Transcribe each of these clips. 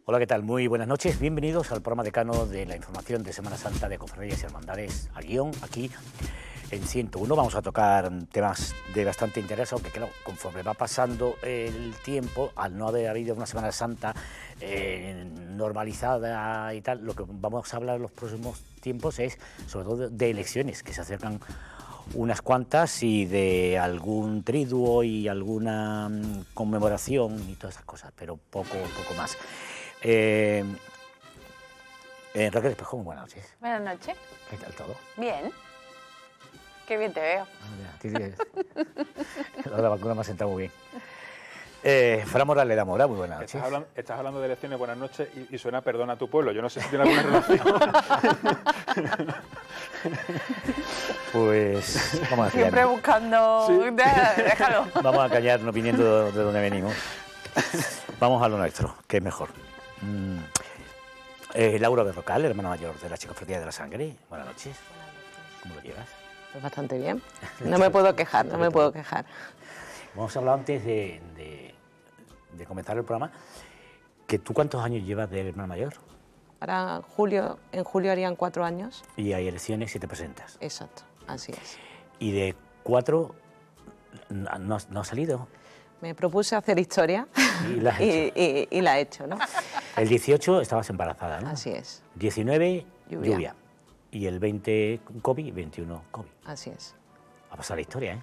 Hola, ¿qué tal? Muy buenas noches. Bienvenidos al programa decano de la información de Semana Santa de Cofradías y Hermandades a Guión, aquí en 101. Vamos a tocar temas de bastante interés, aunque claro, conforme va pasando el tiempo, al no haber habido una Semana Santa normalizada y tal, lo que vamos a hablar en los próximos tiempos es sobre todo de elecciones, que se acercan unas cuantas, y de algún triduo y alguna conmemoración y todas esas cosas, pero poco más. Raquel Espejón, buenas noches. Buenas noches. ¿Qué tal todo? Bien. Qué bien te veo. Lo de la vacuna me ha sentado muy bien. Fran Morales de Mora, muy buenas noches. Estás hablando de elecciones, buenas noches, y suena perdona a tu pueblo. Yo no sé si tiene alguna relación. Pues vamos a callarnos. Siempre buscando... Sí. Déjalo. Vamos a callarnos viniendo de donde venimos. Vamos a lo nuestro, que es mejor. Laura Berrocal, hermana mayor de la Chicofradía de la Sangre. Buenas noches. ¿Cómo lo llevas? Pues bastante bien. No me puedo quejar, no me puedo quejar. Vamos a hablar antes de comenzar el programa, que tú ¿cuántos años llevas de hermana mayor? Ahora en julio harían 4 años. Y hay elecciones y te presentas. Exacto, así es. Y de 4 no ha salido. Me propuse hacer historia Y la has hecho. y la he hecho, ¿no? El 18 estabas embarazada, ¿no? Así es, 19, Lluvia. lluvia. Y el 20, COVID, 21, COVID. así es. Ha pasado la historia, ¿eh?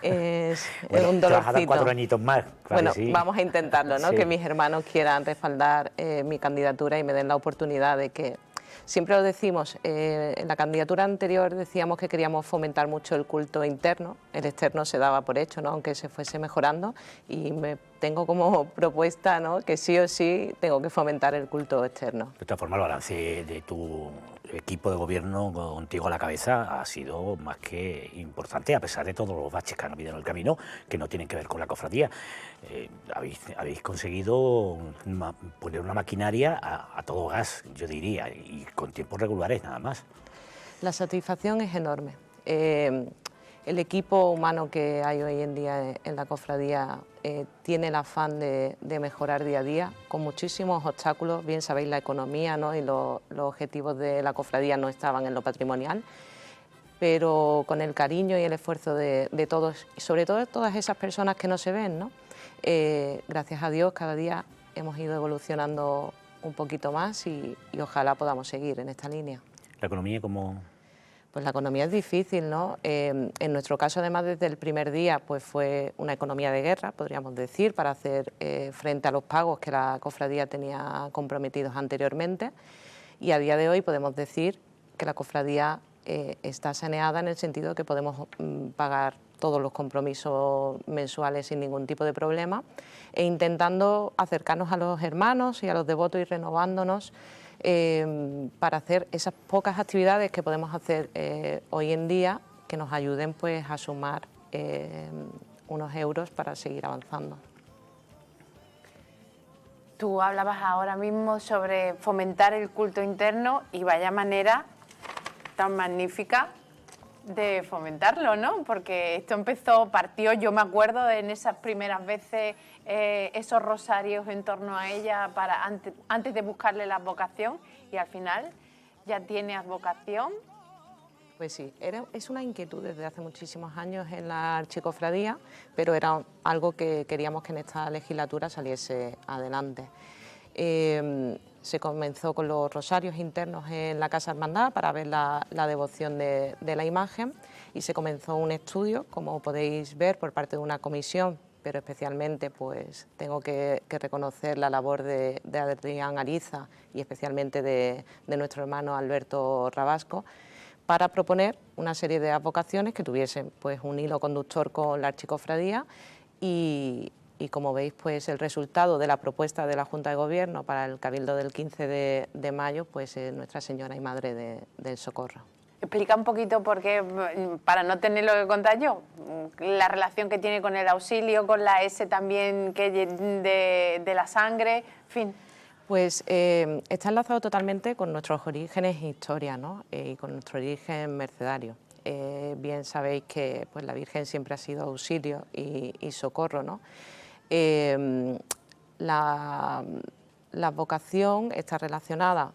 Es Bueno, un te vas a dar dolorcito. 4 añitos más. Claro. Bueno, que sí. vamos a intentarlo, ¿no? Sí. Que mis hermanos quieran respaldar mi candidatura y me den la oportunidad de que... Siempre lo decimos, en la candidatura anterior decíamos que queríamos fomentar mucho el culto interno, el externo se daba por hecho, ¿no? Aunque se fuese mejorando, y me tengo como propuesta, ¿no? Que sí o sí tengo que fomentar el culto externo. De todas formas, el balance de tu equipo de gobierno contigo a la cabeza ha sido más que importante, a pesar de todos los baches que han habido en el camino, que no tienen que ver con la cofradía. Habéis conseguido poner una maquinaria a todo gas, yo diría, y con tiempos regulares nada más. La satisfacción es enorme. El equipo humano que hay hoy en día en la cofradía tiene el afán de mejorar día a día, con muchísimos obstáculos. Bien sabéis, la economía, ¿no? Y los objetivos de la cofradía no estaban en lo patrimonial, pero con el cariño y el esfuerzo de todos, y sobre todo de todas esas personas que no se ven, ¿no? Gracias a Dios cada día hemos ido evolucionando un poquito más y ojalá podamos seguir en esta línea. La economía como... Pues la economía es difícil, ¿no? En nuestro caso, además, desde el primer día, pues fue una economía de guerra, podríamos decir, para hacer frente a los pagos que la cofradía tenía comprometidos anteriormente. Y a día de hoy podemos decir que la cofradía está saneada en el sentido de que podemos pagar todos los compromisos mensuales sin ningún tipo de problema, e intentando acercarnos a los hermanos y a los devotos y renovándonos para hacer esas pocas actividades que podemos hacer hoy en día, que nos ayuden pues a sumar unos euros para seguir avanzando. Tú hablabas ahora mismo sobre fomentar el culto interno, y vaya manera tan magnífica de fomentarlo, ¿no? Porque esto partió, yo me acuerdo en esas primeras veces, esos rosarios en torno a ella para antes de buscarle la advocación, y al final ya tiene advocación. Pues sí, es una inquietud desde hace muchísimos años en la archicofradía, pero era algo que queríamos que en esta legislatura saliese adelante. Se comenzó con los rosarios internos en la Casa Hermandad para ver la devoción de la imagen, y se comenzó un estudio, como podéis ver, por parte de una comisión, pero especialmente pues tengo que reconocer la labor de Adrián Ariza y especialmente de nuestro hermano Alberto Rabasco, para proponer una serie de advocaciones que tuviesen pues un hilo conductor con la archicofradía, y como veis, pues el resultado de la propuesta de la Junta de Gobierno para el Cabildo del 15 de mayo pues es Nuestra Señora y Madre del Socorro. Explica un poquito, porque para no tener lo que contar yo, la relación que tiene con el auxilio, con la S también que de la sangre, en fin. Pues está enlazado totalmente con nuestros orígenes e historia, ¿no? Y con nuestro origen mercedario. Bien sabéis que pues, la Virgen siempre ha sido auxilio y socorro, ¿no? la vocación está relacionada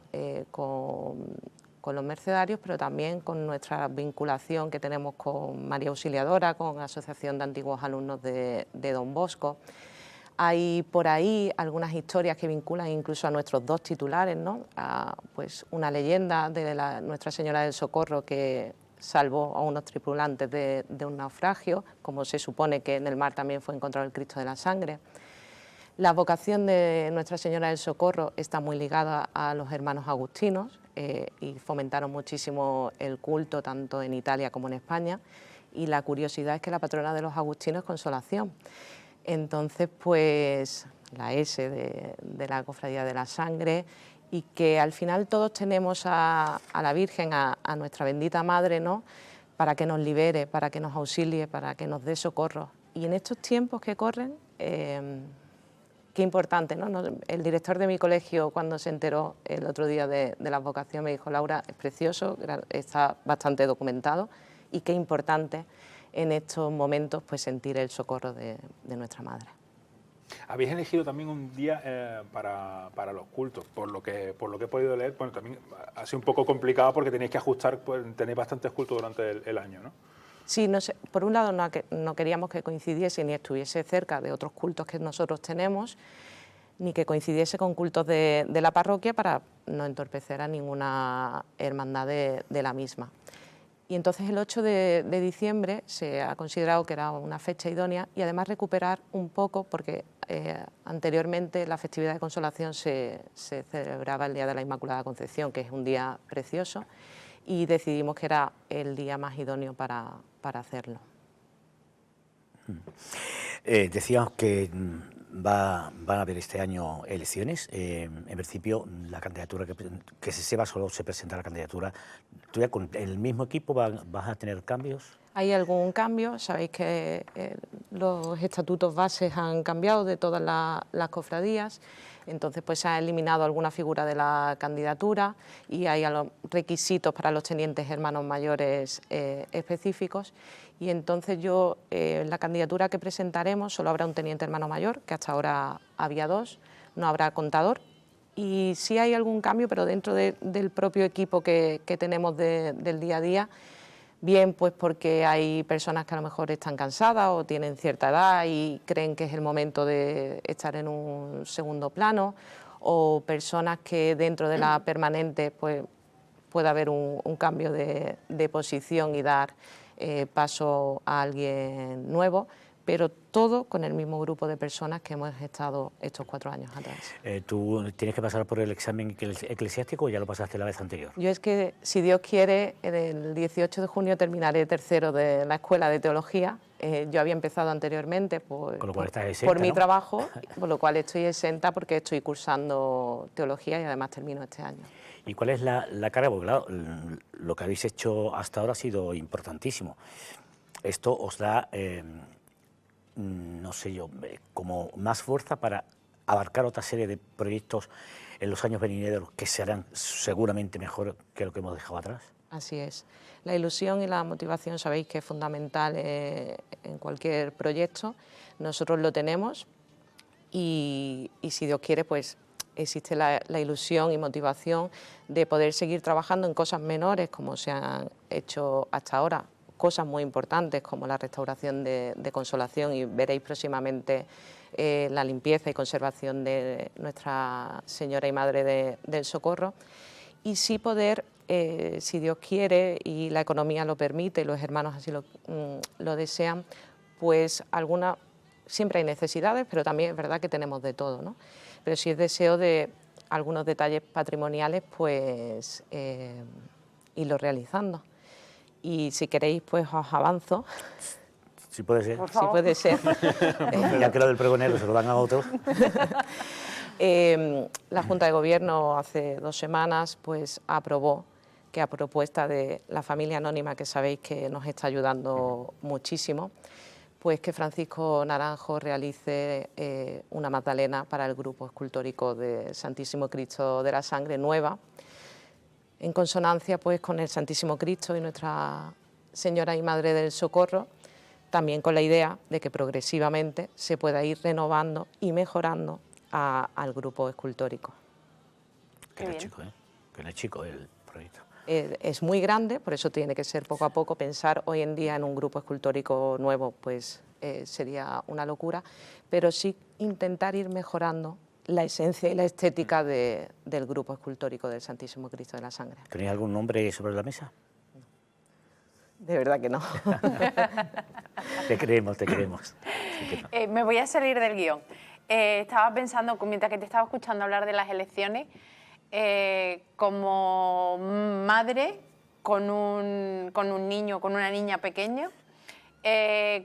con los mercedarios, pero también con nuestra vinculación que tenemos con María Auxiliadora, con la Asociación de Antiguos Alumnos de Don Bosco. Hay por ahí algunas historias que vinculan incluso a nuestros dos titulares, ¿no? Pues una leyenda de Nuestra Señora del Socorro que salvó a unos tripulantes de un naufragio, como se supone que en el mar también fue encontrado el Cristo de la Sangre. La vocación de Nuestra Señora del Socorro está muy ligada a los hermanos agustinos y fomentaron muchísimo el culto tanto en Italia como en España, y la curiosidad es que la patrona de los agustinos es Consolación. Entonces, pues la S de la Cofradía de la Sangre, y que al final todos tenemos a la Virgen, a nuestra bendita Madre, ¿no?, para que nos libere, para que nos auxilie, para que nos dé socorro. Y en estos tiempos que corren, qué importante, ¿no? El director de mi colegio, cuando se enteró el otro día de la vocación, me dijo: Laura, es precioso, está bastante documentado, y qué importante en estos momentos pues sentir el socorro de nuestra Madre. Habéis elegido también un día para los cultos, por lo que he podido leer. Bueno, también ha sido un poco complicado porque tenéis que ajustar, pues tenéis bastantes cultos durante el año, ¿no? Sí, no sé, por un lado no queríamos que coincidiese ni estuviese cerca de otros cultos que nosotros tenemos, ni que coincidiese con cultos de la parroquia para no entorpecer a ninguna hermandad de la misma. Y entonces el 8 de diciembre se ha considerado que era una fecha idónea, y además recuperar un poco, porque anteriormente la festividad de Consolación se celebraba el Día de la Inmaculada Concepción, que es un día precioso, y decidimos que era el día más idóneo para hacerlo. Decíamos que van a haber este año elecciones. En principio, la candidatura que se sepa, solo se presenta la candidatura. ¿Tú ya con el mismo equipo vas a tener cambios? Hay algún cambio. Sabéis que los estatutos bases han cambiado de todas las cofradías. Entonces, pues se ha eliminado alguna figura de la candidatura y hay requisitos para los tenientes hermanos mayores específicos. Y entonces en la candidatura que presentaremos solo habrá un teniente hermano mayor, que hasta ahora había dos, no habrá contador. Y sí hay algún cambio, pero dentro del propio equipo que tenemos del día a día, bien pues porque hay personas que a lo mejor están cansadas o tienen cierta edad y creen que es el momento de estar en un segundo plano, o personas que dentro de la permanente pues puede haber un cambio de posición y dar paso a alguien nuevo, pero todo con el mismo grupo de personas que hemos estado estos 4 años atrás. ¿Tú tienes que pasar por el examen eclesiástico o ya lo pasaste la vez anterior? Yo es que, si Dios quiere, el 18 de junio terminaré tercero de la Escuela de Teología. Yo había empezado anteriormente por mi trabajo, por lo cual estoy exenta porque estoy cursando Teología y además termino este año. ¿Y cuál es la carga? Porque claro, lo que habéis hecho hasta ahora ha sido importantísimo. Esto os da, no sé yo, como más fuerza para abarcar otra serie de proyectos en los años venideros que serán seguramente mejor que lo que hemos dejado atrás. Así es. La ilusión y la motivación sabéis que es fundamental en cualquier proyecto. Nosotros lo tenemos y si Dios quiere, pues existe la ilusión y motivación de poder seguir trabajando en cosas menores como se han hecho hasta ahora, cosas muy importantes como la restauración de Consolación, y veréis próximamente la limpieza y conservación de Nuestra Señora y Madre del Socorro, y sí poder, si Dios quiere y la economía lo permite y los hermanos así lo desean, pues siempre hay necesidades, pero también es verdad que tenemos de todo, ¿no? Pero si es deseo de algunos detalles patrimoniales, pues irlo realizando. Y si queréis, pues os avanzo. Si puede ser. Si puede ser. Ya que lo del pregonero se lo dan a otros. La Junta de Gobierno hace 2 semanas pues aprobó que, a propuesta de la familia anónima, que sabéis que nos está ayudando muchísimo, pues que Francisco Naranjo realice una magdalena para el grupo escultórico de Santísimo Cristo de la Sangre nueva, en consonancia pues con el Santísimo Cristo y Nuestra Señora y Madre del Socorro, también con la idea de que progresivamente se pueda ir renovando y mejorando al grupo escultórico. Que no es chico, ¿eh? Que no es chico el proyecto. Es muy grande, por eso tiene que ser poco a poco. Pensar hoy en día en un grupo escultórico nuevo pues sería una locura, pero sí intentar ir mejorando la esencia y la estética del grupo escultórico del Santísimo Cristo de la Sangre. ¿Tenéis algún nombre sobre la mesa? De verdad que no. Te creemos, te creemos. Sí que no. Me voy a salir del guión. Estaba pensando, mientras que te estaba escuchando hablar de las elecciones, como madre con un niño, con una niña pequeña,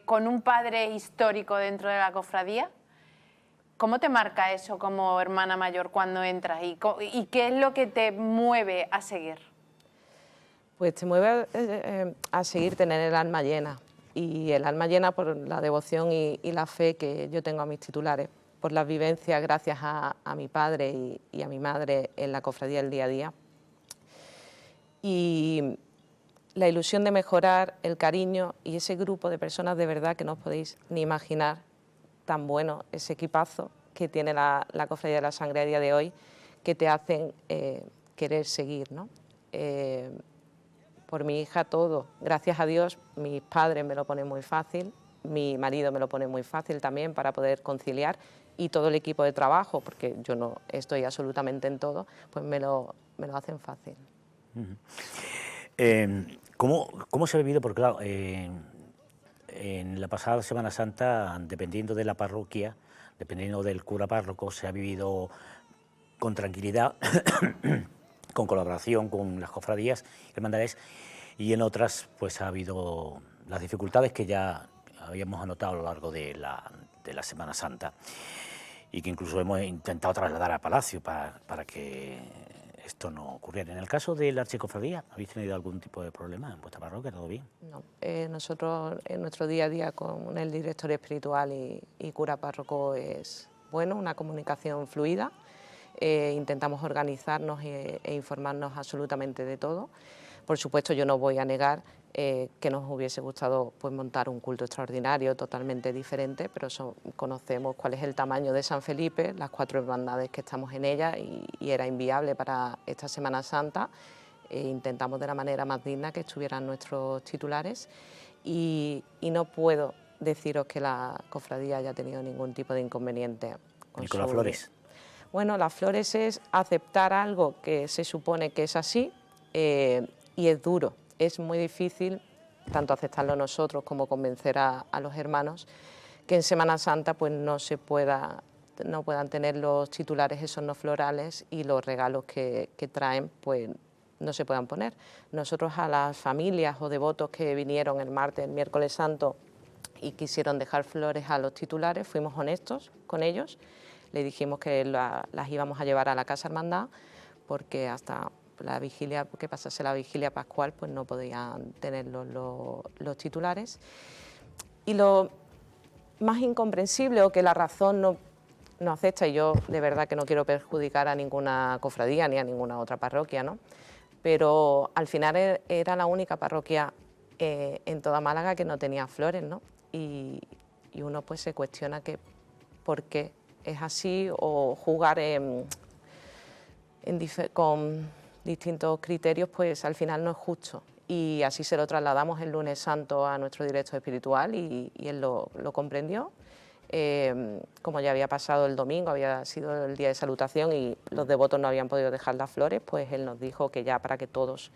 con un padre histórico dentro de la cofradía, ¿cómo te marca eso como hermana mayor cuando entras? ¿Y qué es lo que te mueve a seguir? Pues te mueve a seguir tener el alma llena, y el alma llena por la devoción y la fe que yo tengo a mis titulares, por las vivencias gracias a mi padre y a mi madre en la cofradía del día a día. Y la ilusión de mejorar, el cariño y ese grupo de personas de verdad que no os podéis ni imaginar tan bueno, ese equipazo que tiene la Cofradía de la Sangre a día de hoy, que te hacen querer seguir, ¿no? Por mi hija todo, gracias a Dios, mis padres me lo ponen muy fácil, mi marido me lo pone muy fácil también para poder conciliar, y todo el equipo de trabajo, porque yo no estoy absolutamente en todo, pues me lo hacen fácil. ¿Cómo se ha vivido? Porque claro, en la pasada Semana Santa, dependiendo de la parroquia, dependiendo del cura párroco, se ha vivido con tranquilidad, con colaboración con las cofradías, hermandades, y en otras pues ha habido las dificultades que ya habíamos anotado a lo largo de la Semana Santa, y que incluso hemos intentado trasladar a Palacio para que esto no ocurriera. En el caso de la Archicofradía, ¿habéis tenido algún tipo de problema en vuestra parroquia? ¿Todo bien? No, nosotros en nuestro día a día con el director espiritual y cura párroco es bueno, una comunicación fluida, intentamos organizarnos e informarnos absolutamente de todo. Por supuesto, yo no voy a negar que nos hubiese gustado pues, montar un culto extraordinario, totalmente diferente, pero conocemos cuál es el tamaño de San Felipe, las 4 hermandades que estamos en ella, y era inviable para esta Semana Santa. Intentamos de la manera más digna que estuvieran nuestros titulares, y no puedo deciros que la cofradía haya tenido ningún tipo de inconveniente. ¿Y con las flores? Bueno, las flores es aceptar algo que se supone que es así, y es duro. Es muy difícil tanto aceptarlo nosotros como convencer a los hermanos que en Semana Santa pues no puedan tener los titulares esos no florales, y los regalos que traen pues no se puedan poner. Nosotros a las familias o devotos que vinieron el martes, el miércoles santo, y quisieron dejar flores a los titulares, fuimos honestos con ellos, le dijimos que las íbamos a llevar a la Casa Hermandad, porque hasta la vigilia, que pasase la vigilia pascual, pues no podían tener los titulares. Y lo más incomprensible, o que la razón no acepta, y yo de verdad que no quiero perjudicar a ninguna cofradía ni a ninguna otra parroquia, ¿no? Pero al final era la única parroquia en toda Málaga que no tenía flores, ¿no? Y uno pues se cuestiona que por qué es así, o jugar con distintos criterios, pues al final no es justo. Y así se lo trasladamos el lunes santo a nuestro director espiritual, y él lo comprendió. Como ya había pasado el domingo, había sido el día de salutación y los devotos no habían podido dejar las flores, pues él nos dijo que ya para que todos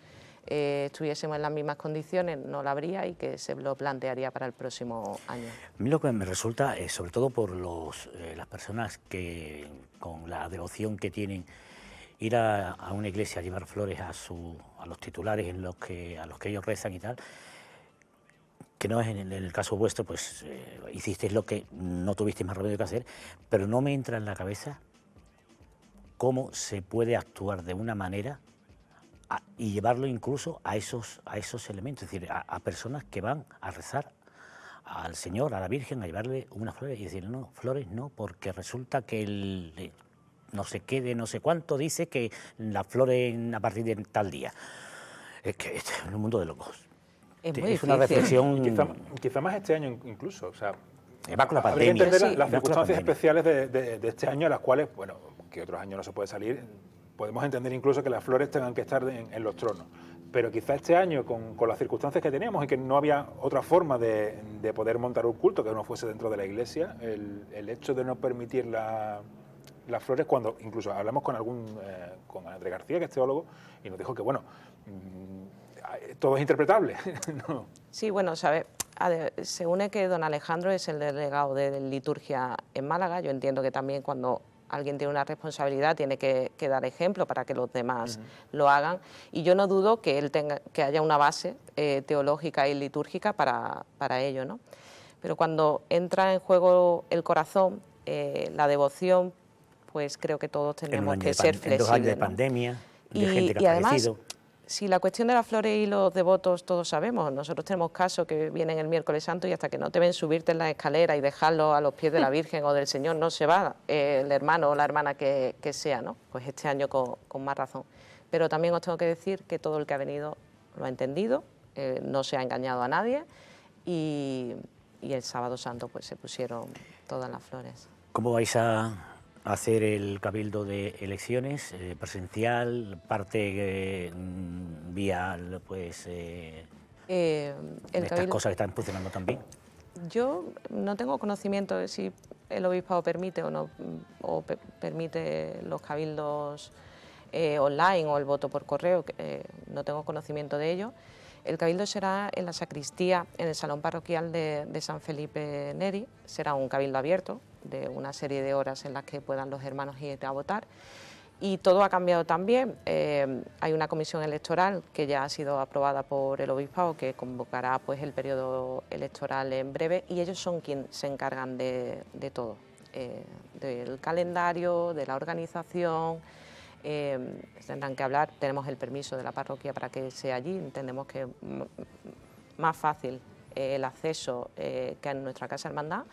estuviésemos en las mismas condiciones no la habría, y que se lo plantearía para el próximo año. A mí lo que me resulta, sobre todo por las personas que con la devoción que tienen, ir a una iglesia a llevar flores a los titulares a los que ellos rezan y tal, que no es en el caso vuestro, pues hicisteis lo que no tuvisteis más remedio que hacer, pero no me entra en la cabeza cómo se puede actuar de una manera y llevarlo incluso a esos elementos, es decir, a personas que van a rezar al Señor, a la Virgen, a llevarle unas flores y decir, no, flores no, porque resulta que no sé qué de no sé cuánto dice que las flores a partir de tal día. Es que es un mundo de locos. Es muy Es una difícil. reflexión. Y quizá más este año incluso, o sea, Va con la Habría que pandemia. entender Sí, las va con la circunstancias pandemia. especiales de este año, a las cuales, bueno, que otros años no se puede salir, podemos entender incluso que las flores tengan que estar en los tronos. Pero quizá este año, con las circunstancias que teníamos y que no había otra forma de poder montar un culto que no fuese dentro de la iglesia, el hecho de no permitir las flores, cuando incluso hablamos con con Andrés García, que es teólogo, y nos dijo que, bueno, todo es interpretable. ¿No? Sí, bueno, ¿sabes? Se une que don Alejandro es el delegado de liturgia en Málaga. Yo entiendo que también cuando alguien tiene una responsabilidad tiene que dar ejemplo para que los demás lo hagan. Y yo no dudo que él tenga, que haya una base teológica y litúrgica para ello, ¿no? Pero cuando entra en juego el corazón, la devoción, pues creo que todos tenemos que ser flexibles. En 2 años de ¿no? pandemia, de gente que Y ha además, fallecido. si la cuestión de las flores y los devotos todos sabemos, nosotros tenemos casos que vienen el miércoles santo y hasta que no te ven subirte en la escalera y dejarlo a los pies de la Virgen o del Señor, no se va el hermano o la hermana que sea, ¿no? Pues este año con más razón. Pero también os tengo que decir que todo el que ha venido lo ha entendido, no se ha engañado a nadie y el sábado santo pues se pusieron todas las flores. ¿Cómo vais a hacer el cabildo de elecciones? ¿Presencial, parte vía, pues, estas cabildo, cosas que están funcionando también? Yo no tengo conocimiento de si el obispado permite o no, permite los cabildos online o el voto por correo, no tengo conocimiento de ello. El cabildo será en la sacristía, en el salón parroquial de San Felipe Neri. Será un cabildo abierto de una serie de horas en las que puedan los hermanos ir a votar. Y todo ha cambiado también. Hay una comisión electoral que ya ha sido aprobada por el obispado que convocará pues, el periodo electoral en breve y ellos son quienes se encargan de todo, del calendario, de la organización. Tendrán que hablar, tenemos el permiso de la parroquia para que sea allí, entendemos que es más fácil el acceso que en nuestra casa hermandad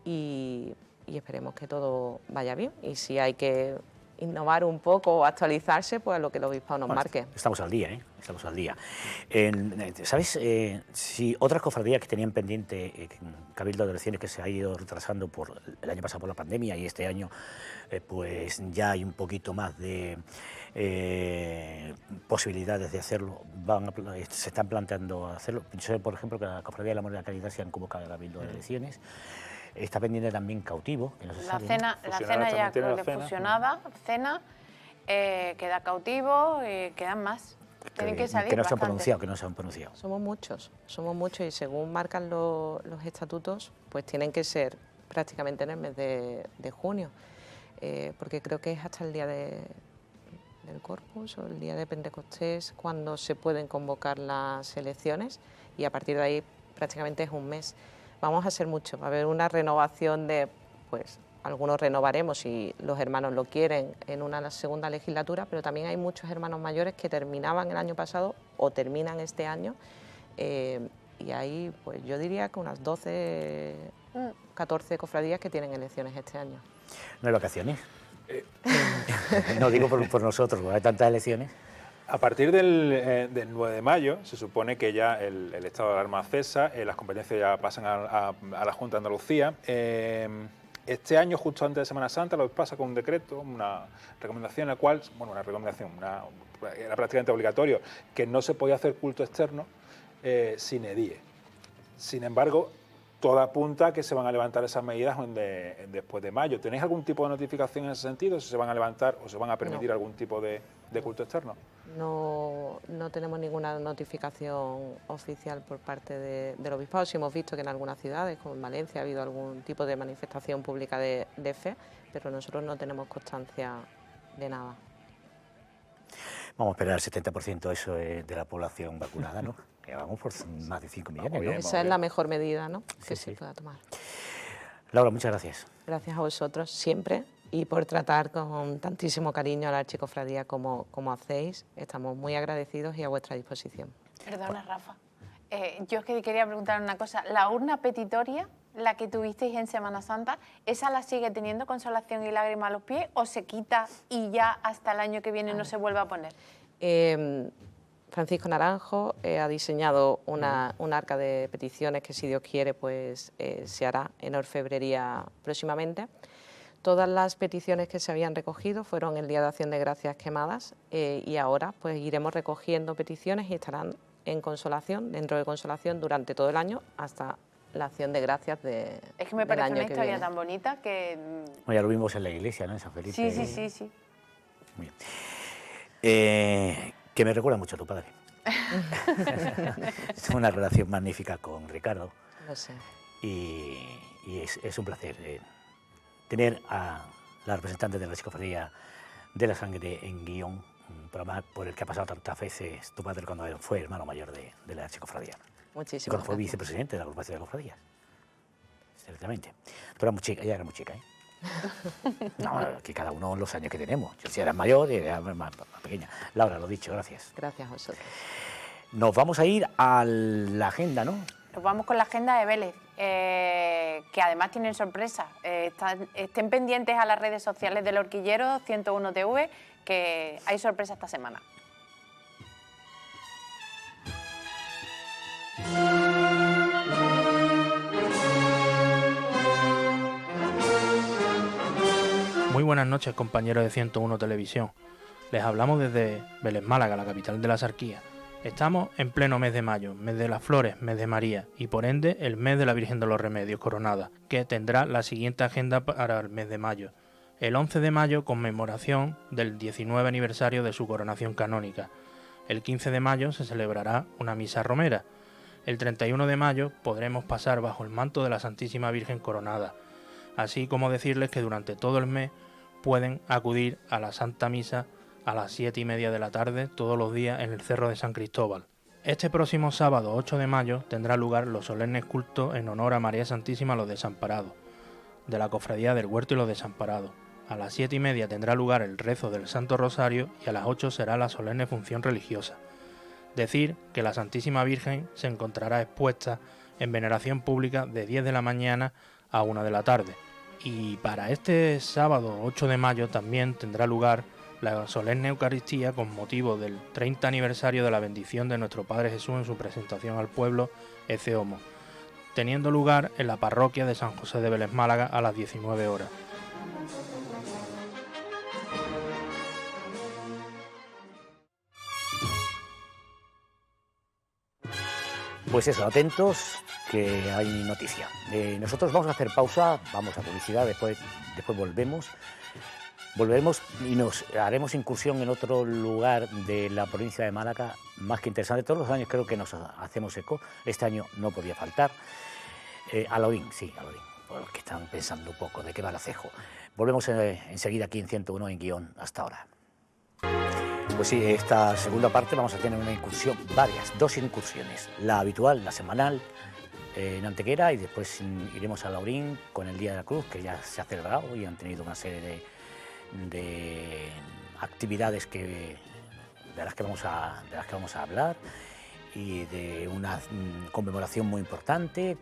y esperemos que todo vaya bien y si hay que innovar un poco o actualizarse, pues a lo que el obispado nos marque. Estamos al día, ¿eh? Estamos al día. ¿Sabes si otras cofradías que tenían pendiente cabildo de elecciones que se ha ido retrasando por el año pasado por la pandemia y este año pues ya hay un poquito más de posibilidades de hacerlo, se están planteando hacerlo? Yo sé, por ejemplo, que la Cofradía de la Amor y la Caridad se han convocado a cabildo de elecciones. Está pendiente también Cautivo, que no se sabe, ¿no? La cena ya fusionada, queda Cautivo, quedan más. Tienen que salir que no se han bastante. pronunciado, que no se han pronunciado. Somos muchos y según marcan los estatutos, pues tienen que ser prácticamente en el mes de junio, porque creo que es hasta el día del Corpus o el día de Pentecostés cuando se pueden convocar las elecciones y a partir de ahí prácticamente es un mes. Vamos a ser muchos, va a haber una renovación de, pues algunos renovaremos si los hermanos lo quieren en una segunda legislatura, pero también hay muchos hermanos mayores que terminaban el año pasado o terminan este año y hay, pues yo diría que unas 12, 14 cofradías que tienen elecciones este año. ¿No hay vacaciones? No digo por nosotros, porque hay tantas elecciones. A partir del 9 de mayo se supone que ya el estado de alarma cesa, las competencias ya pasan a la Junta de Andalucía. Este año, justo antes de Semana Santa, lo pasa con un decreto, una recomendación en la cual, bueno, era prácticamente obligatorio, que no se podía hacer culto externo sin edie. Sin embargo, todo apunta a que se van a levantar esas medidas después de mayo. ¿Tenéis algún tipo de notificación en ese sentido? ¿Si se van a levantar o se van a permitir algún tipo de culto externo? No tenemos ninguna notificación oficial por parte del obispado. Sí hemos visto que en algunas ciudades, como en Valencia, ha habido algún tipo de manifestación pública de fe, pero nosotros no tenemos constancia de nada. Vamos a esperar el 70% eso de la población vacunada, ¿no? Que vamos por más de 5 millones, ¿no? Esa es la mejor medida, ¿no? Que se pueda tomar. Laura, muchas gracias. Gracias a vosotros siempre y por tratar con tantísimo cariño a la archicofradía como hacéis. Estamos muy agradecidos y a vuestra disposición. Perdona, Rafa. Yo es que quería preguntar una cosa. ¿La urna petitoria, la que tuvisteis en Semana Santa, esa la sigue teniendo Consolación y Lágrima a los pies o se quita y ya hasta el año que viene no se vuelve a poner? Francisco Naranjo ha diseñado un arca de peticiones que, si Dios quiere, pues se hará en orfebrería próximamente. Todas las peticiones que se habían recogido fueron el Día de Acción de Gracias quemadas, y ahora pues iremos recogiendo peticiones y estarán en Consolación, dentro de Consolación, durante todo el año hasta la Acción de Gracias Es que me parece una historia tan bonita que... Bueno, ya lo vimos en la iglesia, ¿no? En San Felipe. Sí. Muy bien. Que me recuerda mucho a tu padre. Es una relación magnífica con Ricardo. Lo sé. Y es un placer tener a la representante de la Psicofradía de la Sangre en Guión, un programa por el que ha pasado tantas veces tu padre cuando fue hermano mayor de la Psicofradía. Muchísimas Cuando fue gracias. vicepresidente de la agrupación de cofradías. Ciertamente. Tú eras muy chica, ella era muy chica, ¿eh? No, que cada uno los años que tenemos. Yo si era mayor y era más pequeña. Laura, lo dicho, gracias. Gracias a vosotros. Nos vamos a ir a la agenda, ¿no? Nos vamos con la agenda de Vélez, que además tienen sorpresa. Estén pendientes a las redes sociales del Horquillero 101 TV, que hay sorpresa esta semana. Muy buenas noches, compañeros de 101 Televisión. Les hablamos desde Vélez Málaga, la capital de la Sarquía. Estamos en pleno mes de mayo, mes de las flores, mes de María y por ende el mes de la Virgen de los Remedios Coronada, que tendrá la siguiente agenda para el mes de mayo. El 11 de mayo, conmemoración del 19 aniversario de su coronación canónica. El 15 de mayo se celebrará una misa romera. El 31 de mayo podremos pasar bajo el manto de la Santísima Virgen Coronada, así como decirles que durante todo el mes pueden acudir a la Santa Misa a las 7:30 de la tarde todos los días en el Cerro de San Cristóbal. Este próximo sábado 8 de mayo tendrá lugar los solemnes cultos en honor a María Santísima los Desamparados, de la Cofradía del Huerto y los Desamparados. A las 7:30 tendrá lugar el rezo del Santo Rosario y a las 8 será la solemne función religiosa. Decir que la Santísima Virgen se encontrará expuesta en veneración pública de 10 de la mañana a 1 de la tarde. Y para este sábado 8 de mayo también tendrá lugar la solemne Eucaristía con motivo del 30 aniversario de la bendición de nuestro Padre Jesús en su presentación al pueblo Ecce Homo, teniendo lugar en la parroquia de San José de Vélez Málaga a las 19 horas. Pues eso, atentos, que hay noticia. Nosotros vamos a hacer pausa, vamos a publicidad, después volvemos. Volveremos y nos haremos incursión en otro lugar de la provincia de Málaga, más que interesante. Todos los años creo que nos hacemos eco. Este año no podía faltar. Alaurín, sí, Alaurín, por los que están pensando un poco de qué va el acejo. Volvemos enseguida aquí en 101 en Guión. Hasta ahora. Pues sí, esta segunda parte vamos a tener una incursión, dos incursiones. La habitual, la semanal, en Antequera, y después iremos a Alaurín con el Día de la Cruz, que ya se ha celebrado y han tenido una serie de actividades de las que vamos a hablar, y de una conmemoración muy importante,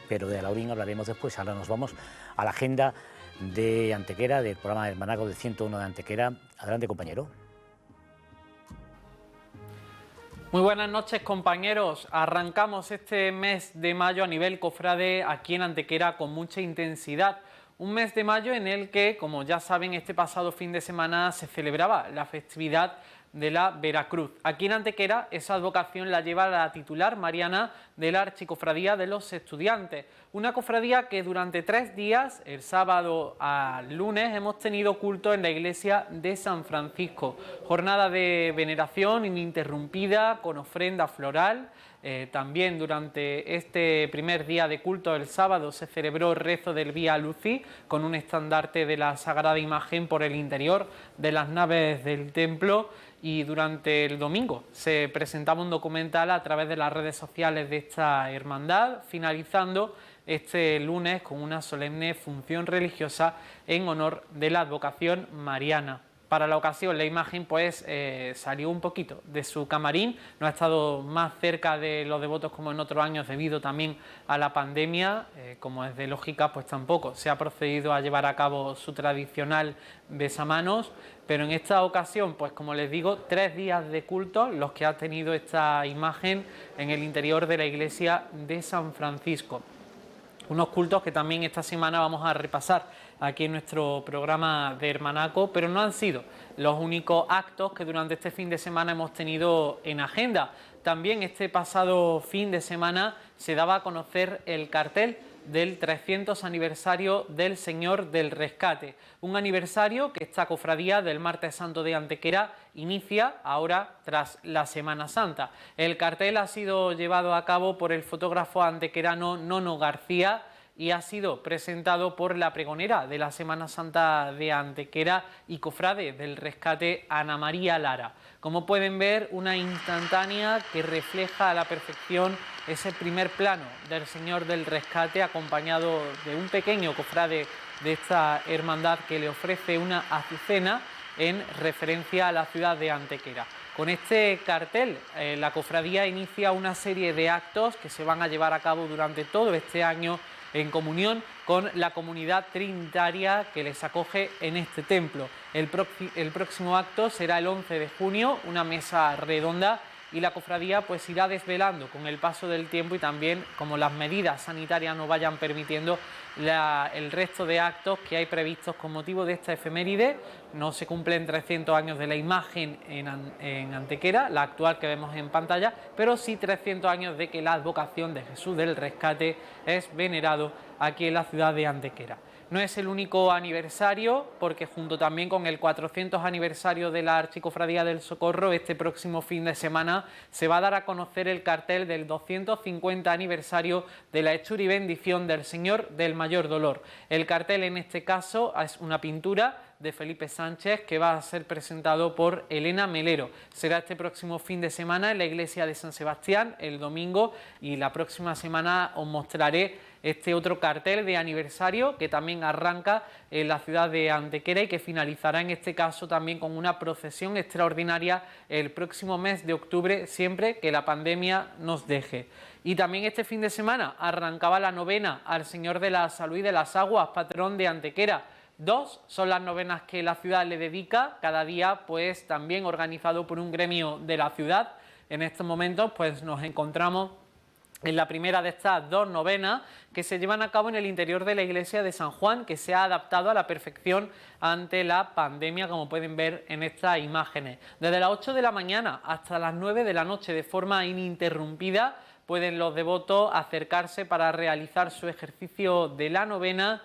pero de Alaurín hablaremos después. Ahora nos vamos a la agenda de Antequera, del programa Hermanago del 101 de Antequera. Adelante, compañero. Muy buenas noches, compañeros. Arrancamos este mes de mayo a nivel cofrade aquí en Antequera con mucha intensidad. Un mes de mayo en el que, como ya saben, este pasado fin de semana se celebraba la festividad de la Veracruz. Aquí en Antequera esa advocación la lleva la titular Mariana de la Archicofradía de los Estudiantes. Una cofradía que durante 3 días, el sábado al lunes, hemos tenido culto en la iglesia de San Francisco. Jornada de veneración ininterrumpida con ofrenda floral. También durante este primer día de culto, el sábado, se celebró el rezo del Vía Lucis con un estandarte de la Sagrada Imagen por el interior de las naves del templo, y durante el domingo se presentaba un documental a través de las redes sociales de esta hermandad, finalizando este lunes con una solemne función religiosa en honor de la advocación mariana. Para la ocasión la imagen pues salió un poquito de su camarín, no ha estado más cerca de los devotos como en otros años debido también a la pandemia, como es de lógica pues tampoco se ha procedido a llevar a cabo su tradicional besamanos, pero en esta ocasión pues como les digo 3 días de culto los que ha tenido esta imagen en el interior de la iglesia de San Francisco. Unos cultos que también esta semana vamos a repasar aquí en nuestro programa de Hermanaco, pero no han sido los únicos actos que durante este fin de semana hemos tenido en agenda. También este pasado fin de semana se daba a conocer el cartel del 300 aniversario del Señor del Rescate, un aniversario que esta cofradía del Martes Santo de Antequera inicia ahora tras la Semana Santa. El cartel ha sido llevado a cabo por el fotógrafo antequerano Nono García y ha sido presentado por la pregonera de la Semana Santa de Antequera y cofrade del Rescate, Ana María Lara. Como pueden ver, una instantánea que refleja a la perfección ese primer plano del Señor del Rescate, acompañado de un pequeño cofrade de esta hermandad que le ofrece una azucena en referencia a la ciudad de Antequera. Con este cartel, la cofradía inicia una serie de actos que se van a llevar a cabo durante todo este año en comunión con la comunidad trinitaria que les acoge en este templo. El próximo acto será el 11 de junio, una mesa redonda, y la cofradía pues irá desvelando con el paso del tiempo y también como las medidas sanitarias nos vayan permitiendo el resto de actos que hay previstos con motivo de esta efeméride. No se cumplen 300 años de la imagen en Antequera, la actual que vemos en pantalla, pero sí 300 años de que la advocación de Jesús del Rescate es venerado aquí en la ciudad de Antequera. No es el único aniversario, porque junto también con el 400 aniversario de la Archicofradía del Socorro, este próximo fin de semana se va a dar a conocer el cartel del 250 aniversario de la hechura y bendición del Señor del Mayor Dolor. El cartel en este caso es una pintura de Felipe Sánchez que va a ser presentado por Elena Melero. Será este próximo fin de semana en la iglesia de San Sebastián, el domingo, y la próxima semana os mostraré este otro cartel de aniversario que también arranca en la ciudad de Antequera y que finalizará en este caso también con una procesión extraordinaria el próximo mes de octubre, siempre que la pandemia nos deje. Y también este fin de semana arrancaba la novena al Señor de la Salud y de las Aguas, patrón de Antequera. 2 son las novenas que la ciudad le dedica, cada día pues también organizado por un gremio de la ciudad. En estos momentos pues nos encontramos en la primera de estas 2 novenas que se llevan a cabo en el interior de la iglesia de San Juan, que se ha adaptado a la perfección ante la pandemia, como pueden ver en estas imágenes. Desde las 8 de la mañana hasta las 9 de la noche, de forma ininterrumpida, pueden los devotos acercarse para realizar su ejercicio de la novena.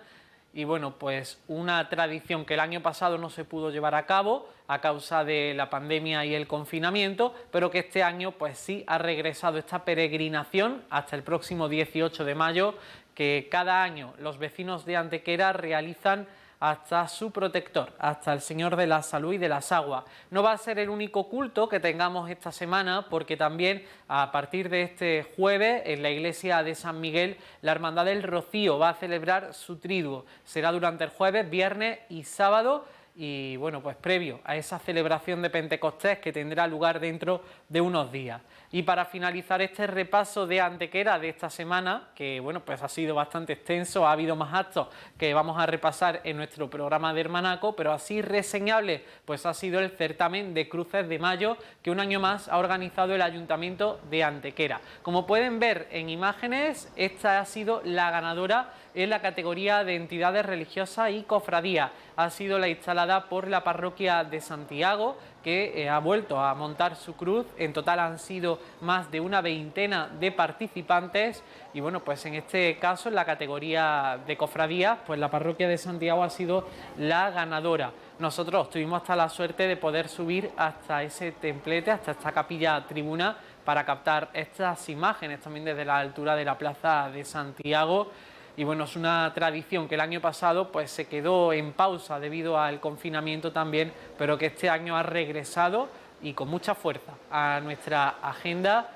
Y bueno, pues una tradición que el año pasado no se pudo llevar a cabo a causa de la pandemia y el confinamiento, pero que este año pues sí ha regresado esta peregrinación hasta el próximo 18 de mayo, que cada año los vecinos de Antequera realizan hasta su protector, hasta el Señor de la Salud y de las Aguas. No va a ser el único culto que tengamos esta semana, porque también a partir de este jueves en la iglesia de San Miguel la Hermandad del Rocío va a celebrar su triduo. Será durante el jueves, viernes y sábado. Y bueno, pues previo a esa celebración de Pentecostés que tendrá lugar dentro de unos días. Y para finalizar este repaso de Antequera de esta semana, que bueno, pues ha sido bastante extenso, ha habido más actos que vamos a repasar en nuestro programa de Hermanaco, pero así reseñable pues ha sido el certamen de cruces de mayo que un año más ha organizado el Ayuntamiento de Antequera. Como pueden ver en imágenes, esta ha sido la ganadora en la categoría de entidades religiosas y cofradía. Ha sido la instalada por la parroquia de Santiago, que ha vuelto a montar su cruz. En total han sido más de una veintena de participantes y bueno, pues en este caso, en la categoría de cofradía, pues la parroquia de Santiago ha sido la ganadora. Nosotros tuvimos hasta la suerte de poder subir hasta ese templete, hasta esta capilla tribuna, para captar estas imágenes también desde la altura de la plaza de Santiago. Y bueno, es una tradición que el año pasado pues se quedó en pausa debido al confinamiento también, pero que este año ha regresado y con mucha fuerza a nuestra agenda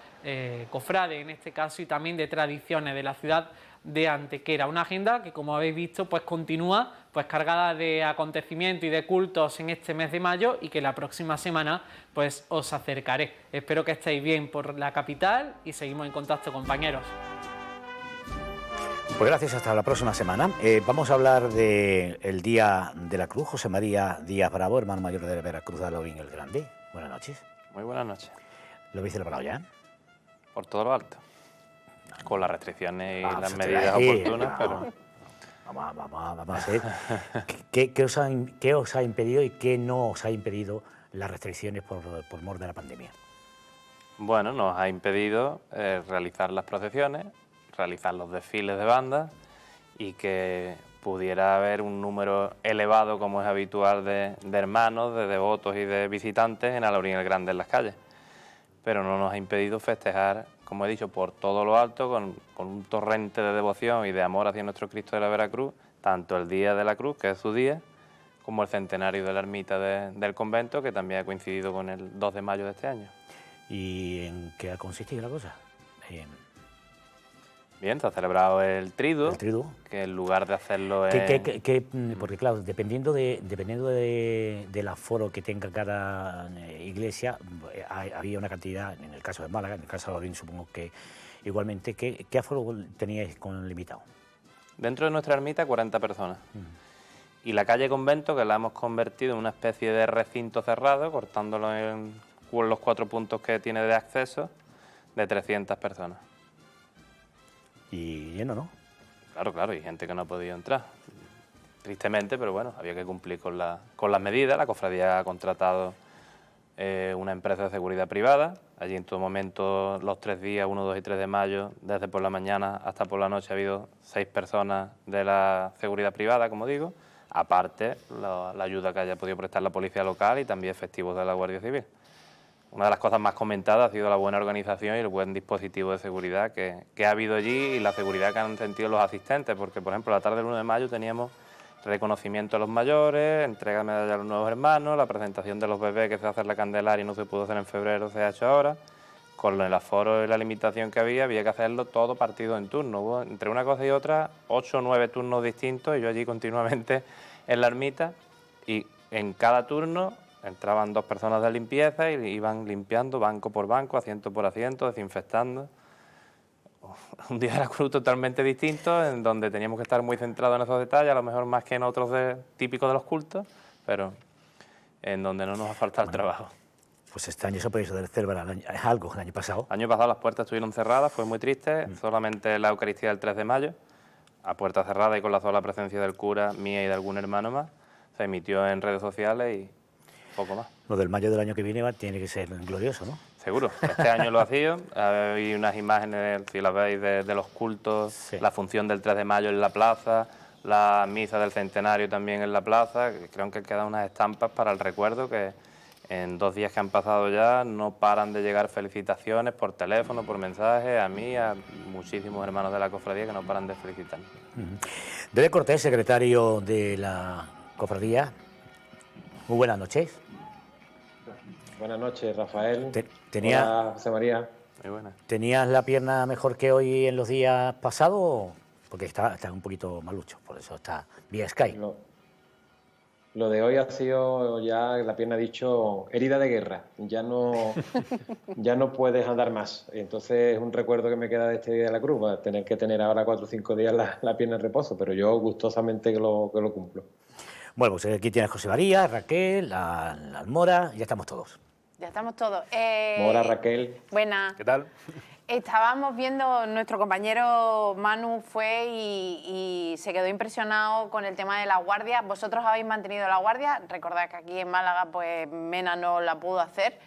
cofrade en este caso, y también de tradiciones de la ciudad de Antequera. Una agenda que, como habéis visto, pues continúa pues cargada de acontecimientos y de cultos en este mes de mayo, y que la próxima semana pues os acercaré. Espero que estéis bien por la capital y seguimos en contacto, compañeros. Pues gracias, hasta la próxima semana. Vamos a hablar del Día de la Cruz. José María Díaz Bravo, hermano mayor de Veracruz de Alorín el Grande. Buenas noches. Muy buenas noches. ¿Lo habéis celebrado ya? Por todo lo alto. Con las restricciones y las eso te medidas iba a decir, oportunas, pero... Vamos a ver. ¿Qué os ha impedido y qué no os ha impedido las restricciones por mor de la pandemia? Bueno, nos ha impedido realizar las procesiones, realizar los desfiles de bandas y que pudiera haber un número elevado, como es habitual, de hermanos, de devotos y de visitantes en Alorín el Grande en las calles. Pero no nos ha impedido festejar, como he dicho, por todo lo alto, con un torrente de devoción y de amor hacia nuestro Cristo de la Veracruz, tanto el Día de la Cruz, que es su día, como el centenario de la ermita del convento, que también ha coincidido con el 2 de mayo de este año. ¿Y en qué ha consistido la cosa? Bien, se ha celebrado el triduo, ¿El triduo? que en lugar de hacerlo Porque claro, dependiendo del aforo que tenga cada iglesia, había una cantidad, en el caso de Málaga, en el caso de Alorín supongo que igualmente, ¿qué aforo teníais con limitado? Dentro de nuestra ermita 40 personas. Y la calle Convento, que la hemos convertido en una especie de recinto cerrado, cortándolo en los 4 puntos que tiene de acceso, de 300 personas. Y lleno, ¿no? Claro, y gente que no ha podido entrar. Tristemente, pero bueno, había que cumplir con las medidas. La cofradía ha contratado una empresa de seguridad privada. Allí en todo momento, los 3 días, 1, 2 y 3 de mayo, desde por la mañana hasta por la noche, ha habido 6 personas de la seguridad privada, como digo. Aparte, la ayuda que haya podido prestar la policía local y también efectivos de la Guardia Civil. Una de las cosas más comentadas ha sido la buena organización y el buen dispositivo de seguridad que ha habido allí y la seguridad que han sentido los asistentes, porque, por ejemplo, la tarde del 1 de mayo teníamos reconocimiento a los mayores, entrega de medallas a los nuevos hermanos, la presentación de los bebés que se hace en la Candelaria y no se pudo hacer en febrero, se ha hecho ahora. Con el aforo y la limitación que había que hacerlo todo partido en turno. Hubo, entre una cosa y otra, 8 o 9 turnos distintos y yo allí continuamente en la ermita, y en cada turno entraban 2 personas de limpieza y iban limpiando banco por banco, asiento por asiento, desinfectando. Un día de la cruz totalmente distinto, en donde teníamos que estar muy centrados en esos detalles, a lo mejor más que en otros típicos de los cultos, pero en donde no nos ha faltado el trabajo. Pues este año se podéis celebrar algo el año pasado. El año pasado las puertas estuvieron cerradas, fue muy triste, solamente la Eucaristía del 3 de mayo, a puerta cerrada y con la sola presencia del cura, mía y de algún hermano más, se emitió en redes sociales y poco más. Lo del mayo del año que viene tiene que ser glorioso, ¿no? Seguro, este año lo ha sido. Hay unas imágenes, si las veis, de los cultos, sí. La función del 3 de mayo en la plaza, la misa del centenario también en la plaza. Creo que quedan unas estampas para el recuerdo que en 2 días que han pasado ya no paran de llegar felicitaciones por teléfono, por mensaje, a mí, a muchísimos hermanos de la cofradía que no paran de felicitar. Dele Cortés, secretario de la cofradía, muy buenas noches. Buenas noches, Rafael. Hola, José María. Muy buenas. ¿Tenías la pierna mejor que hoy en los días pasados? Porque está un poquito malucho, por eso está vía Skype. Lo de hoy ha sido, ya la pierna ha dicho, herida de guerra. Ya no puedes andar más. Entonces es un recuerdo que me queda de este Día de la Cruz, va a tener que tener ahora 4 o 5 días la pierna en reposo, pero yo gustosamente que lo cumplo. Bueno, pues aquí tienes José María, Raquel, la Almora, ya estamos todos. Ya estamos todos. Hola, Raquel. Buenas. ¿Qué tal? Estábamos viendo, nuestro compañero Manu fue y se quedó impresionado con el tema de la guardia. Vosotros habéis mantenido la guardia. Recordad que aquí en Málaga pues Mena no la pudo hacer.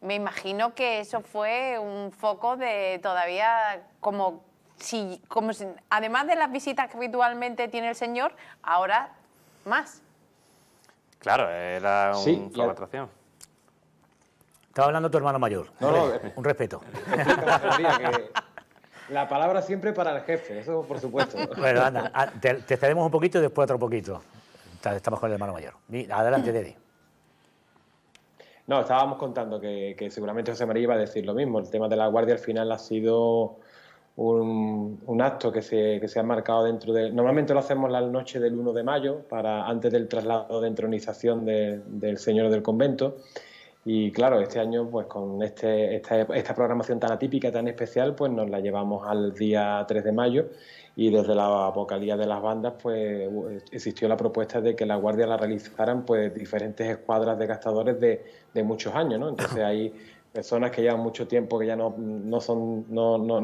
Me imagino que eso fue un foco de todavía como si además de las visitas que habitualmente tiene el señor, ahora más. Claro, era un foco de atracción. Estaba hablando tu hermano mayor. No, un respeto. Que la palabra siempre para el jefe, eso por supuesto. Bueno, anda, te estaremos un poquito y después otro poquito. Estamos con el hermano mayor. Adelante, Dedi. No, estábamos contando que seguramente José María iba a decir lo mismo. El tema de la guardia al final ha sido un acto que se ha marcado dentro de... Normalmente lo hacemos la noche del 1 de mayo, antes del traslado de entronización del Señor del Convento. Y claro, este año, pues con esta programación tan atípica, tan especial, pues nos la llevamos al día 3 de mayo, y desde la vocalía de las bandas pues existió la propuesta de que la guardia la realizaran pues diferentes escuadras de gastadores de muchos años, ¿no? Entonces hay personas que llevan mucho tiempo que ya no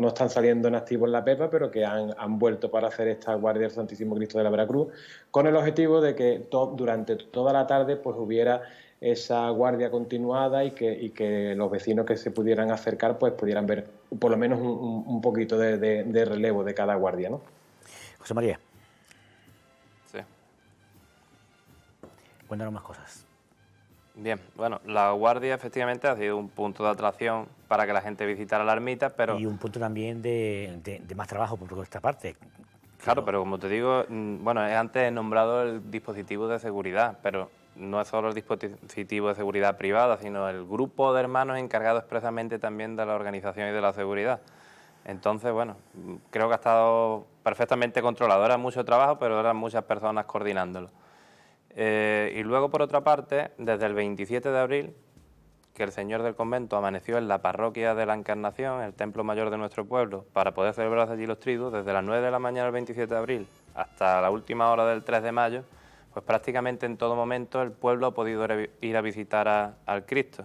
están saliendo en activo en la Pepa, pero que han vuelto para hacer esta guardia del Santísimo Cristo de la Veracruz, con el objetivo de que durante toda la tarde pues hubiera esa guardia continuada y que los vecinos que se pudieran acercar pues pudieran ver por lo menos un poquito de relevo de cada guardia, ¿no? José María. Sí. Cuéntanos más cosas. Bien, bueno, la guardia efectivamente ha sido un punto de atracción para que la gente visitara la ermita, pero... Y un punto también de más trabajo por esta parte. Claro, pero como te digo, bueno, antes he nombrado el dispositivo de seguridad, pero no es solo el dispositivo de seguridad privada, sino el grupo de hermanos encargado expresamente también de la organización y de la seguridad. Entonces, bueno, creo que ha estado perfectamente controlado. Era mucho trabajo, pero eran muchas personas coordinándolo. Y luego, por otra parte, desde el 27 de abril, que el Señor del Convento amaneció en la parroquia de la Encarnación, el templo mayor de nuestro pueblo, para poder celebrarse allí los triduos, desde las 9 de la mañana del 27 de abril hasta la última hora del 3 de mayo, pues prácticamente en todo momento el pueblo ha podido ir a visitar al Cristo,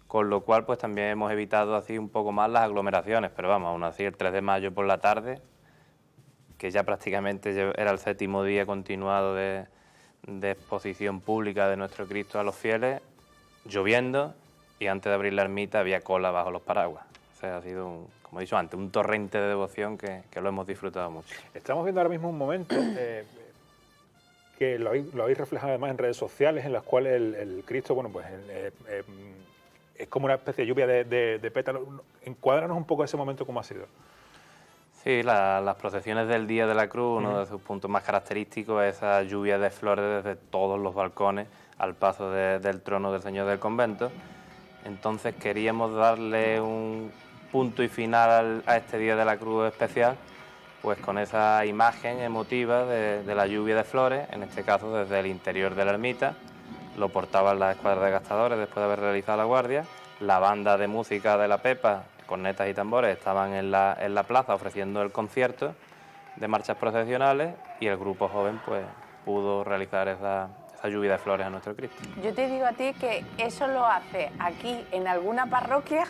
con lo cual pues también hemos evitado así un poco más las aglomeraciones, pero vamos, aún así el 3 de mayo por la tarde, que ya prácticamente era el 7º día continuado de exposición pública de nuestro Cristo a los fieles, lloviendo, y antes de abrir la ermita había cola bajo los paraguas. O sea, ha sido, como he dicho antes, un torrente de devoción que lo hemos disfrutado mucho. Estamos viendo ahora mismo un momento que lo habéis reflejado además en redes sociales, en las cuales el Cristo, bueno, pues es como una especie de lluvia de pétalos. Encuádranos un poco ese momento, ¿cómo ha sido? Sí, las procesiones del Día de la Cruz, uno de sus puntos más característicos es esa lluvia de flores desde todos los balcones al paso del trono del Señor del Convento. Entonces queríamos darle un punto y final a este Día de la Cruz especial, pues con esa imagen emotiva de la lluvia de flores, en este caso desde el interior de la ermita. Lo portaban las escuadras de gastadores después de haber realizado la guardia. La banda de música de la Pepa, cornetas y tambores, estaban en la plaza ofreciendo el concierto de marchas procesionales, y el grupo joven pues pudo realizar esa lluvia de flores a nuestro Cristo. Yo te digo a ti que eso lo hace aquí en alguna parroquia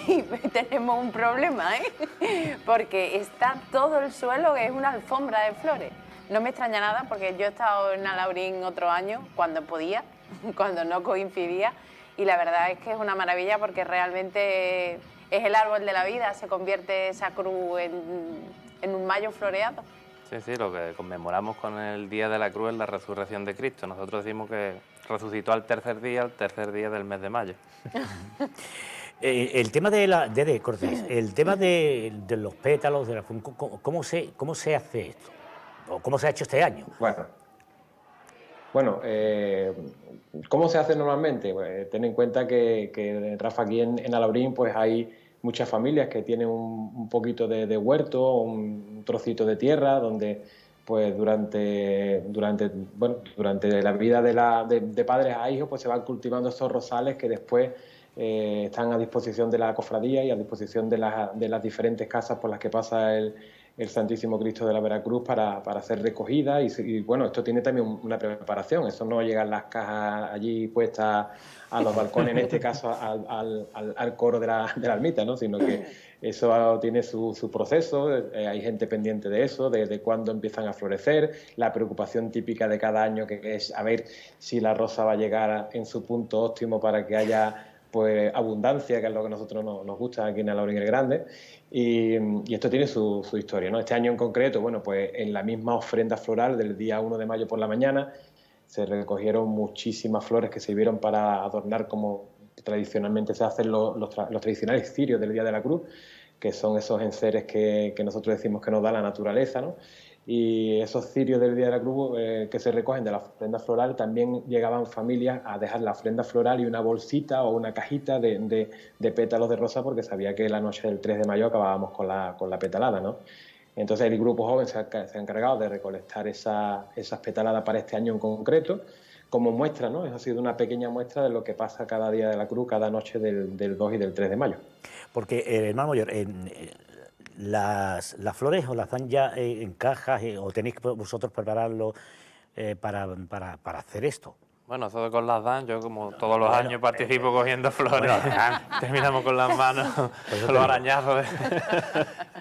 y tenemos un problema, ¿eh? Porque está todo el suelo, es una alfombra de flores. No me extraña nada porque yo he estado en Alaurín otro año, cuando podía, cuando no coincidía, y la verdad es que es una maravilla porque realmente es el árbol de la vida, se convierte esa cruz en un mayo floreado. Sí, lo que conmemoramos con el Día de la Cruz es la resurrección de Cristo. Nosotros decimos que resucitó el tercer día del mes de mayo. El tema de Cortés, el tema de los pétalos, ¿cómo se hace esto? ¿O cómo se ha hecho este año? Bueno, ¿cómo se hace normalmente? Pues, ten en cuenta que Rafa, aquí en Alaurín pues hay muchas familias que tienen un poquito de huerto, un trocito de tierra, donde pues durante la vida de padres a hijos pues se van cultivando esos rosales que después están a disposición de la cofradía y a disposición de las diferentes casas por las que pasa el Santísimo Cristo de la Veracruz para ser recogida y bueno, esto tiene también una preparación, eso no llegan las cajas allí puestas a los balcones, en este caso al coro de la ermita, ¿no? Sino que eso tiene su proceso, hay gente pendiente de eso, de cuándo empiezan a florecer, la preocupación típica de cada año que es a ver si la rosa va a llegar en su punto óptimo para que haya pues abundancia, que es lo que a nosotros nos gusta aquí en Alaurín el Grande, y esto tiene su historia, ¿no? Este año en concreto, bueno, pues en la misma ofrenda floral del día 1 de mayo por la mañana se recogieron muchísimas flores que sirvieron para adornar, como tradicionalmente se hacen los tradicionales cirios del Día de la Cruz, que son esos enseres que nosotros decimos que nos da la naturaleza, ¿no? y esos cirios del Día de la Cruz que se recogen de la ofrenda floral, también llegaban familias a dejar la ofrenda floral y una bolsita o una cajita de pétalos de rosa, porque sabía que la noche del 3 de mayo acabábamos con la petalada, ¿no? Entonces el grupo joven se ha encargado de recolectar esas petaladas para este año en concreto, como muestra, ¿no? Eso ha sido una pequeña muestra de lo que pasa cada Día de la Cruz, cada noche del 2 y del 3 de mayo. Porque, hermano mayor, las flores os las dan ya en cajas o tenéis que vosotros prepararlo para hacer esto. Bueno, eso con las dan, yo como todos los años participo cogiendo flores, terminamos con las manos, con los arañazos.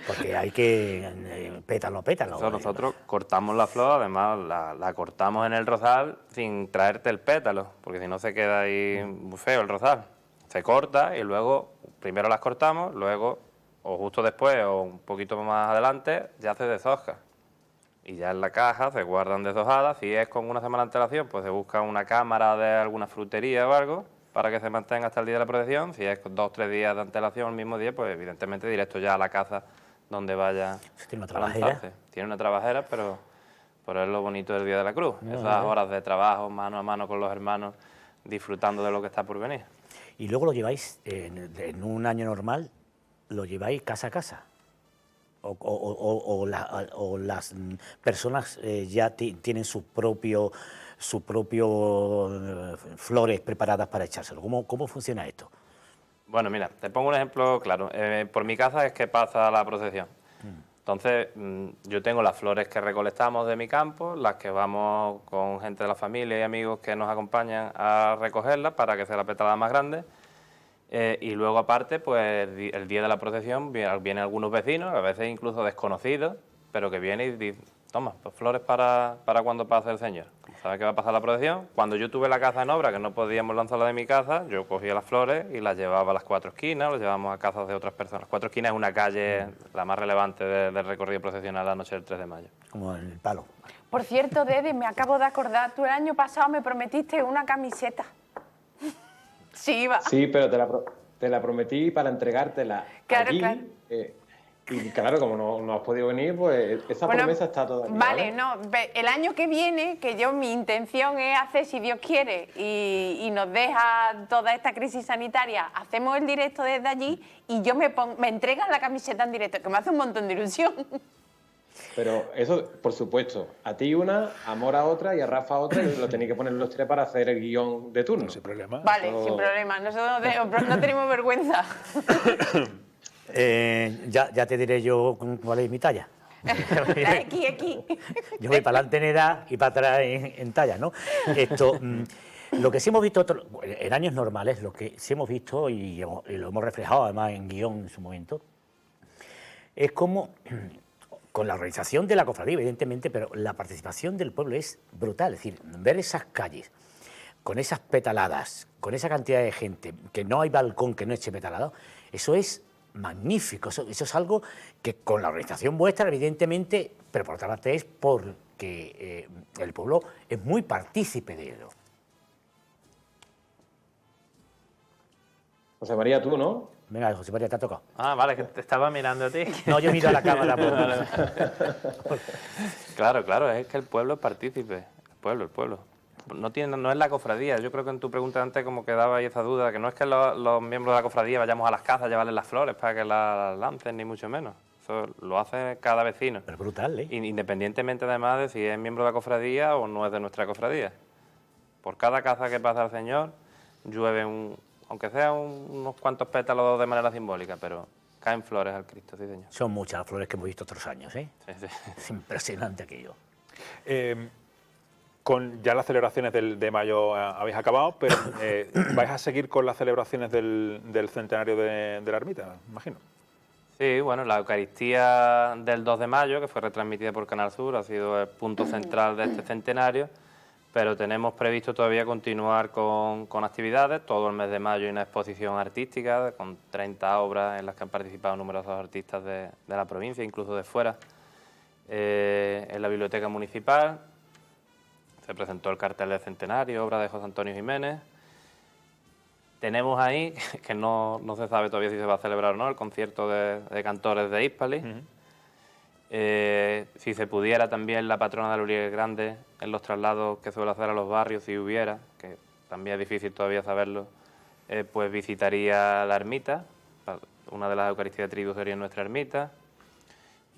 Porque hay que pétalo. Nosotros cortamos la flor, además la cortamos en el rosal sin traerte el pétalo, porque si no se queda ahí muy feo el rosal. Se corta y luego, primero las cortamos, luego, o justo después, o un poquito más adelante, ya se deshoja. Y ya en la caja se guardan deshojadas. Si es con una semana de antelación, pues se busca una cámara de alguna frutería o algo para que se mantenga hasta el día de la procesión. Si es con 2 o 3 días de antelación, el mismo día, pues evidentemente directo ya a la casa donde vaya ¿Tiene una a trabajera? lanzarse. Tiene una trabajera, pero es lo bonito del Día de la Cruz. Esas horas de trabajo mano a mano con los hermanos, disfrutando de lo que está por venir. Y luego lo lleváis, en un año normal, lo lleváis casa a casa. O las personas ya tienen sus propios flores preparadas para echárselo. ¿Cómo funciona esto? Bueno, mira, te pongo un ejemplo claro. Por mi casa es que pasa la procesión. Entonces, yo tengo las flores que recolectamos de mi campo, las que vamos con gente de la familia y amigos que nos acompañan a recogerlas para que sea la petalada más grande. Y luego, aparte, pues el día de la procesión vienen algunos vecinos, a veces incluso desconocidos, pero que vienen y dicen, toma, pues flores para cuando pase el Señor. Como sabe que va a pasar la procesión, cuando yo tuve la casa en obra, que no podíamos lanzarla de mi casa, yo cogía las flores y las llevaba a las 4 esquinas, las llevábamos a casas de otras personas. 4 esquinas es una calle la más relevante del recorrido procesional la noche del 3 de mayo. Como en el palo. Por cierto, Dede, me acabo de acordar, tú el año pasado me prometiste una camiseta. Sí, iba. Sí, pero te la prometí para entregártela allí. Claro. Y claro, como no has podido venir, pues esa promesa está todavía. Vale, no, el año que viene, que mi intención es hacer, si Dios quiere, y nos deja toda esta crisis sanitaria, hacemos el directo desde allí y yo me entregan la camiseta en directo, que me hace un montón de ilusión. Pero eso, por supuesto, a ti una, a Mora otra y a Rafa otra, y lo tenéis que poner los 3 para hacer el guión de turno. Sin problema. Vale, sin problema, nosotros no tenemos vergüenza. Ya te diré yo cuál es mi talla. Aquí. Yo voy para adelante en edad y para atrás en talla, ¿no? Lo que sí hemos visto en años normales, lo que sí hemos visto y lo hemos reflejado además en guión en su momento, es como con la organización de la cofradía, evidentemente, pero la participación del pueblo es brutal. Es decir, ver esas calles con esas petaladas, con esa cantidad de gente, que no hay balcón que no eche petalado, eso es magnífico. Eso es algo que con la organización vuestra, evidentemente, pero por otra parte es porque el pueblo es muy partícipe de ello. José María, tú, ¿no? Venga, José María, te ha tocado. Ah, vale, que te estaba mirando a ti. No, yo miro a la cámara. Claro, es que el pueblo es partícipe. El pueblo. No es la cofradía. Yo creo que en tu pregunta antes como quedaba ahí esa duda, que no es que los miembros de la cofradía vayamos a las casas a llevarles las flores para que las lancen, ni mucho menos. Eso lo hace cada vecino. Pero brutal, ¿eh? Independientemente además de si es miembro de la cofradía o no es de nuestra cofradía. Por cada casa que pasa el Señor, llueve aunque sea unos cuantos pétalos de manera simbólica, pero caen flores al Cristo, sí, señor. Son muchas las flores que hemos visto otros años, ¿eh? Sí. Es impresionante aquello. Con ya las celebraciones de mayo habéis acabado, pero vais a seguir con las celebraciones del centenario de la ermita, imagino. Sí, bueno, la Eucaristía del 2 de mayo, que fue retransmitida por Canal Sur, ha sido el punto central de este centenario, pero tenemos previsto todavía continuar con actividades. Todo el mes de mayo hay una exposición artística con 30 obras en las que han participado numerosos artistas de la provincia, incluso de fuera. En la Biblioteca Municipal se presentó el cartel del centenario, obra de José Antonio Jiménez. Tenemos ahí, que no se sabe todavía si se va a celebrar o no, el concierto de cantores de Hispali. Si se pudiera también la patrona de Auriel Grande en los traslados que suele hacer a los barrios, si hubiera, que también es difícil todavía saberlo, pues visitaría la ermita. Una de las Eucaristías de trigo sería en nuestra ermita,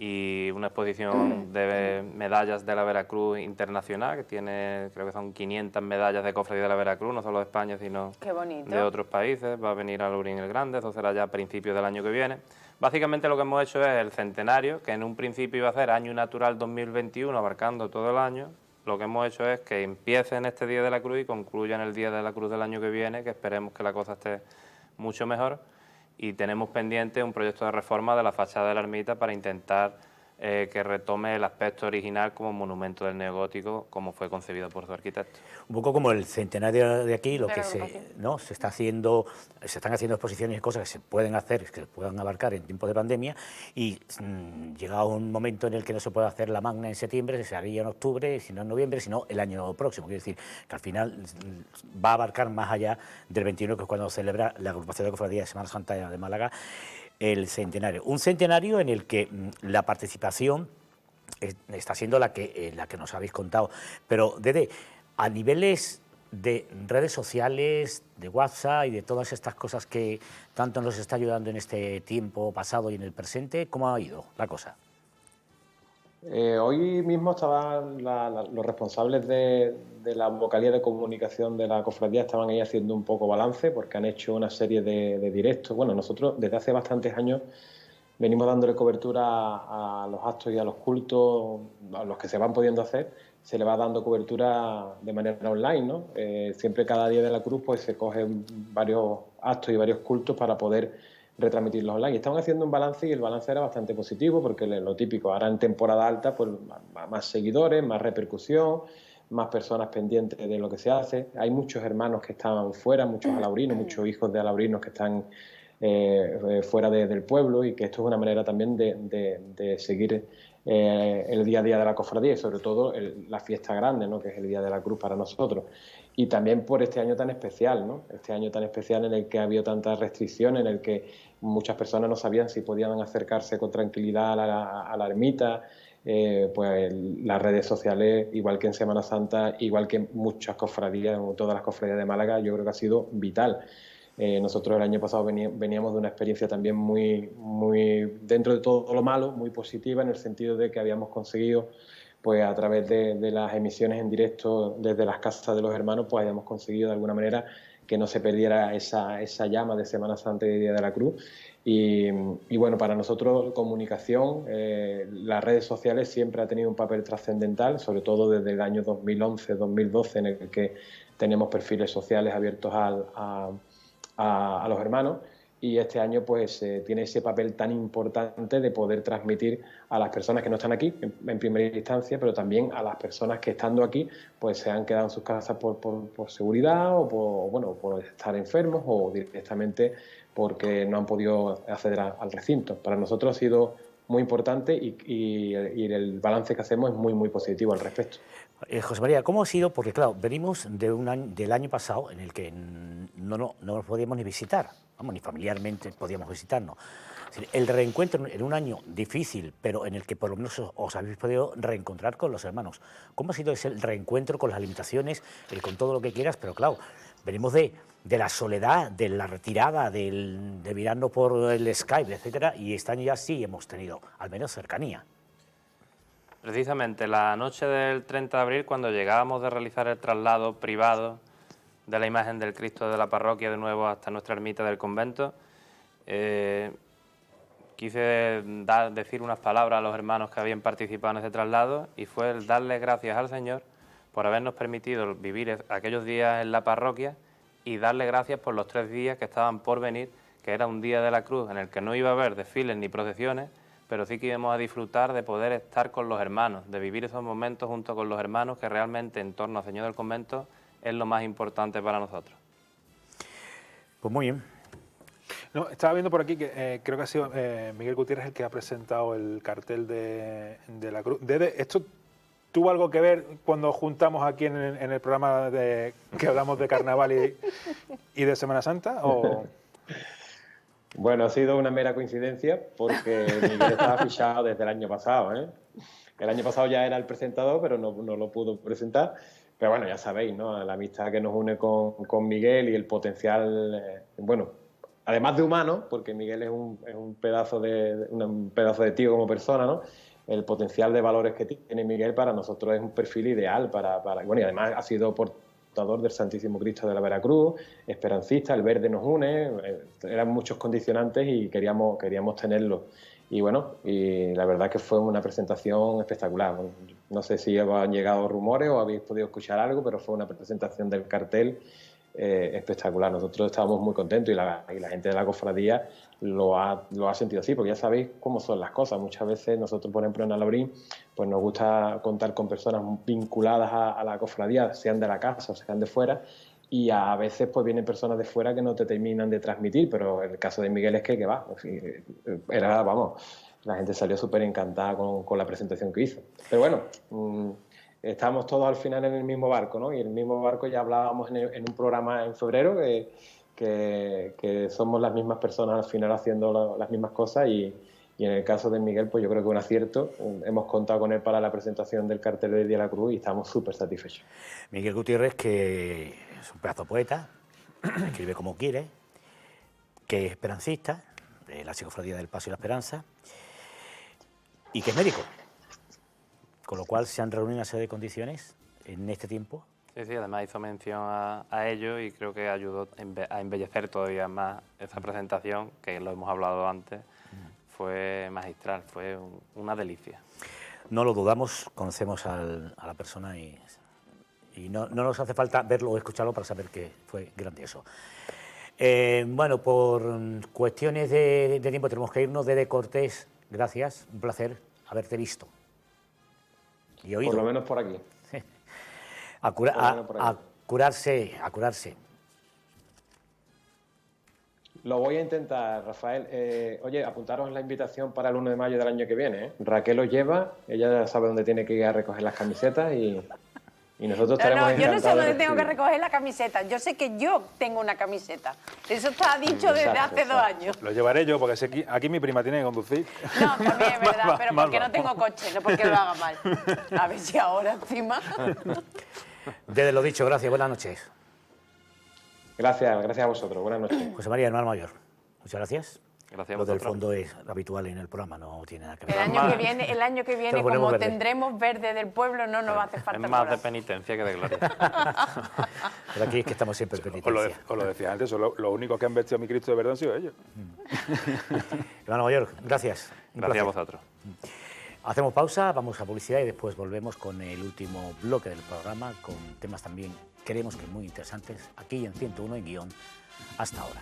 y una exposición de medallas de la Veracruz internacional, que tiene, creo que son 500 medallas de cofradía de la Veracruz, no solo de España, sino Qué bonito. de otros países. Va a venir a Laurín el Grande, eso será ya a principios del año que viene. Básicamente lo que hemos hecho es el centenario, que en un principio iba a ser Año Natural 2021, abarcando todo el año. Lo que hemos hecho es que empiece en este Día de la Cruz y concluya en el Día de la Cruz del año que viene, que esperemos que la cosa esté mucho mejor. Y tenemos pendiente un proyecto de reforma de la fachada de la ermita para intentar que retome el aspecto original como monumento del neogótico, como fue concebido por su arquitecto. Un poco como el centenario de aquí, lo De que la se agrupación. está haciendo, se están haciendo exposiciones y cosas que se pueden hacer, que se puedan abarcar en tiempos de pandemia, y llega un momento en el que no se puede hacer la magna en septiembre, se haría en octubre, si no en noviembre, sino el año próximo. Quiero decir que al final va a abarcar más allá del 21, que es cuando celebra la agrupación de cofradías de Semana Santa de Málaga el centenario. Un centenario en el que la participación está siendo la que nos habéis contado. Pero, Dede, a niveles de redes sociales, de WhatsApp y de todas estas cosas que tanto nos está ayudando en este tiempo pasado y en el presente, ¿cómo ha ido la cosa? Hoy mismo estaban los responsables de la vocalía de comunicación de la cofradía, estaban ahí haciendo un poco balance, porque han hecho una serie de directos. Bueno, nosotros desde hace bastantes años venimos dándole cobertura a los actos y a los cultos, a los que se van pudiendo hacer, se le va dando cobertura de manera online, ¿no? Siempre cada Día de la Cruz pues se cogen varios actos y varios cultos para poder retransmitirlos online. Y estaban haciendo un balance, y el balance era bastante positivo, porque lo típico, ahora en temporada alta, pues más seguidores, más repercusión, más personas pendientes de lo que se hace. Hay muchos hermanos que están fuera, muchos alaurinos, muchos hijos de alaurinos que están fuera del pueblo, y que esto es una manera también de seguir el día a día de la cofradía, y sobre todo la fiesta grande, ¿no?, que es el Día de la Cruz para nosotros. Y también por este año tan especial, ¿no?, este año tan especial en el que ha habido tantas restricciones, en el que muchas personas no sabían si podían acercarse con tranquilidad a la ermita. Pues las redes sociales, igual que en Semana Santa, igual que muchas cofradías, todas las cofradías de Málaga, yo creo que ha sido vital. Nosotros el año pasado veníamos de una experiencia también muy, dentro de todo lo malo, muy positiva, en el sentido de que habíamos conseguido, pues a través de las emisiones en directo desde las casas de los hermanos, pues habíamos conseguido de alguna manera que no se perdiera esa llama de Semana Santa y de Día de la Cruz. Y bueno, para nosotros comunicación, las redes sociales siempre ha tenido un papel trascendental, sobre todo desde el año 2011-2012, en el que tenemos perfiles sociales abiertos a los hermanos, y este año pues tiene ese papel tan importante de poder transmitir a las personas que no están aquí en primera instancia, pero también a las personas que estando aquí pues se han quedado en sus casas por seguridad, o por estar enfermos, o directamente porque no han podido acceder al recinto. Para nosotros ha sido muy importante, y el balance que hacemos es muy positivo al respecto. José María, ¿cómo ha sido? Porque claro, venimos de del año pasado en el que no nos podíamos ni visitar, vamos, ni familiarmente podíamos visitarnos. Es decir, el reencuentro en un año difícil, pero en el que por lo menos os habéis podido reencontrar con los hermanos. ¿Cómo ha sido ese reencuentro con las limitaciones, con todo lo que quieras? Pero claro, venimos de la soledad, de la retirada, de mirarnos por el Skype, etcétera, y este año ya sí hemos tenido al menos cercanía. Precisamente la noche del 30 de abril, cuando llegábamos de realizar el traslado privado de la imagen del Cristo de la parroquia de nuevo hasta nuestra ermita del convento, quise decir unas palabras a los hermanos que habían participado en ese traslado, y fue el darle gracias al Señor por habernos permitido vivir aquellos días en la parroquia, y darle gracias por los 3 días que estaban por venir, que era un día de la Cruz en el que no iba a haber desfiles ni procesiones, pero sí que íbamos a disfrutar de poder estar con los hermanos, de vivir esos momentos junto con los hermanos, que realmente en torno al Señor del Convento es lo más importante para nosotros. Pues muy bien. No, estaba viendo por aquí que creo que ha sido Miguel Gutiérrez el que ha presentado el cartel de la Cruz. ¿Esto tuvo algo que ver cuando juntamos aquí en el programa que hablamos de carnaval y de Semana Santa? ¿O? Bueno, ha sido una mera coincidencia porque Miguel estaba fichado desde el año pasado, ¿eh? El año pasado ya era el presentador, pero no lo pudo presentar. Pero bueno, ya sabéis, ¿no? La amistad que nos une con Miguel y el potencial, bueno, además de humano, porque Miguel es un pedazo de tío como persona, ¿no? El potencial de valores que tiene Miguel para nosotros es un perfil ideal bueno, y además ha sido portador del Santísimo Cristo de la Veracruz, esperancista, el verde nos une, eran muchos condicionantes y queríamos tenerlo. Y bueno, y la verdad que fue una presentación espectacular. No sé si han llegado rumores o habéis podido escuchar algo, pero fue una presentación del cartel espectacular. Nosotros estábamos muy contentos y la gente de la cofradía lo ha sentido así, porque ya sabéis cómo son las cosas. Muchas veces nosotros, por ejemplo, en Alaurín, pues nos gusta contar con personas vinculadas a la cofradía, sean de la casa o sean de fuera, y a veces pues vienen personas de fuera que no te terminan de transmitir, pero el caso de Miguel es que va, era, vamos, la gente salió súper encantada con la presentación que hizo. Pero bueno, estamos todos al final en el mismo barco, ¿no? Y en el mismo barco ya hablábamos en un programa en febrero que somos las mismas personas al final haciendo las mismas cosas y en el caso de Miguel, pues yo creo que un acierto. Hemos contado con él para la presentación del cartel de Día de la Cruz y estamos súper satisfechos. Miguel Gutiérrez, que es un pedazo de poeta, escribe como quiere, que es esperancista, de la Psicofradía del Paso y la Esperanza, y que es médico. Con lo cual se han reunido una serie de condiciones en este tiempo. Sí, además hizo mención a ello y creo que ayudó a embellecer todavía más esta presentación, que lo hemos hablado antes. Fue magistral, fue una delicia. No lo dudamos, conocemos a la persona y no nos hace falta verlo o escucharlo para saber que fue grandioso. Bueno, por cuestiones de tiempo tenemos que irnos. Dede Cortés, gracias, un placer haberte visto y oído. Por lo menos por aquí. A curarse. Lo voy a intentar, Rafael. Oye, apuntaros en la invitación para el 1 de mayo del año que viene, ¿eh? Raquel os lleva, ella sabe dónde tiene que ir a recoger las camisetas y nosotros estaremos encantados. Yo no sé dónde tengo que recoger la camiseta, yo sé que yo tengo una camiseta. Eso está dicho desde hace 2 años. Lo llevaré yo, porque aquí mi prima tiene que conducir. No, también es verdad, pero porque no tengo coche, no porque lo haga mal. A ver si ahora encima... Desde lo dicho, gracias, buenas noches. Gracias a vosotros, buenas noches. José María, hermano mayor, muchas gracias. Gracias a Lo del vosotros. fondo es habitual en el programa, no tiene nada que ver. El año que viene como verde. Tendremos verde del pueblo, no nos va a hacer falta. Es más de penitencia que de gloria. Pero aquí es que estamos siempre en penitencia. Os lo decía antes, los únicos que han vestido a mi Cristo de verdad han sido ellos. Hermano mayor, gracias. Gracias a vosotros. Hacemos pausa, vamos a publicidad y después volvemos con el último bloque del programa, con temas también, creemos que muy interesantes, aquí en 101 en guión, hasta ahora.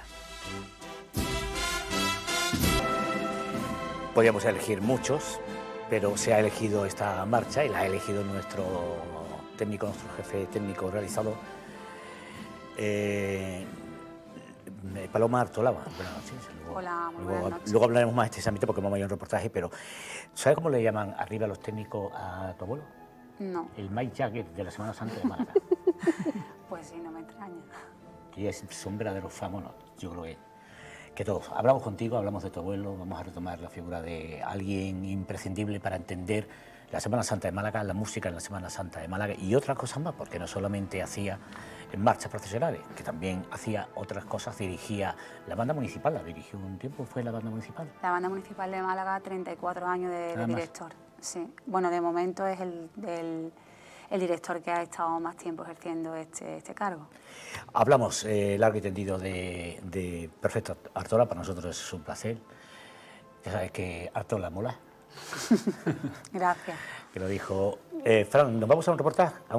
Podríamos elegir muchos, pero se ha elegido esta marcha y la ha elegido nuestro jefe técnico realizador, Paloma Artolaba. Buenas noches. Hola, muy buenas noches. Luego hablaremos más extensamente porque vamos a ir a un reportaje, pero ¿sabes cómo le llaman arriba los técnicos a tu abuelo? No. El Mike Jagger de la Semana Santa de Málaga. Pues sí, no me extraña. Y es un verdadero famoso, yo creo que todos. Hablamos contigo, hablamos de tu abuelo, vamos a retomar la figura de alguien imprescindible para entender la Semana Santa de Málaga, la música en la Semana Santa de Málaga y otras cosas más, porque no solamente hacía marchas procesionales, que también hacía otras cosas, dirigía la banda municipal, la dirigió un tiempo, fue la banda municipal. La banda municipal de Málaga, 34 años de director. Sí. Bueno, de momento es el director que ha estado más tiempo ejerciendo este cargo. Hablamos largo y tendido de Perfecto Artola, para nosotros es un placer. Ya sabes que Artola mola. Gracias. Que lo dijo. Fran, nos vamos a un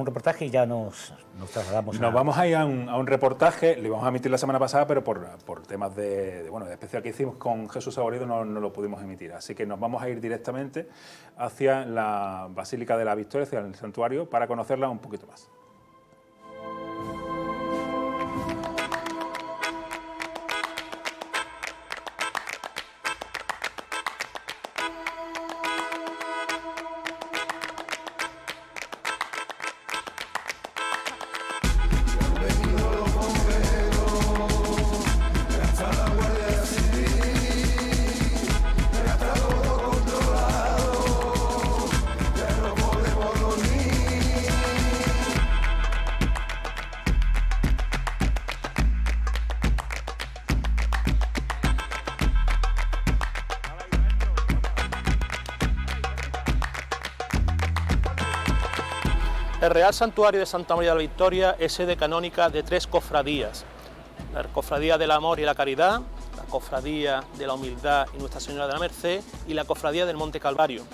reportaje y ya nos trasladamos. Nos vamos a ir a un reportaje, lo íbamos a emitir la semana pasada, pero por temas de especial que hicimos con Jesús Saborido no lo pudimos emitir. Así que nos vamos a ir directamente hacia la Basílica de la Victoria, hacia el santuario, para conocerla un poquito más. Hasta la Guardia Civil. El Real Santuario de Santa María de la Victoria es sede canónica de 3 cofradías: la Cofradía del Amor y la Caridad, la Cofradía de la Humildad y Nuestra Señora de la Merced y la Cofradía del Monte Calvario.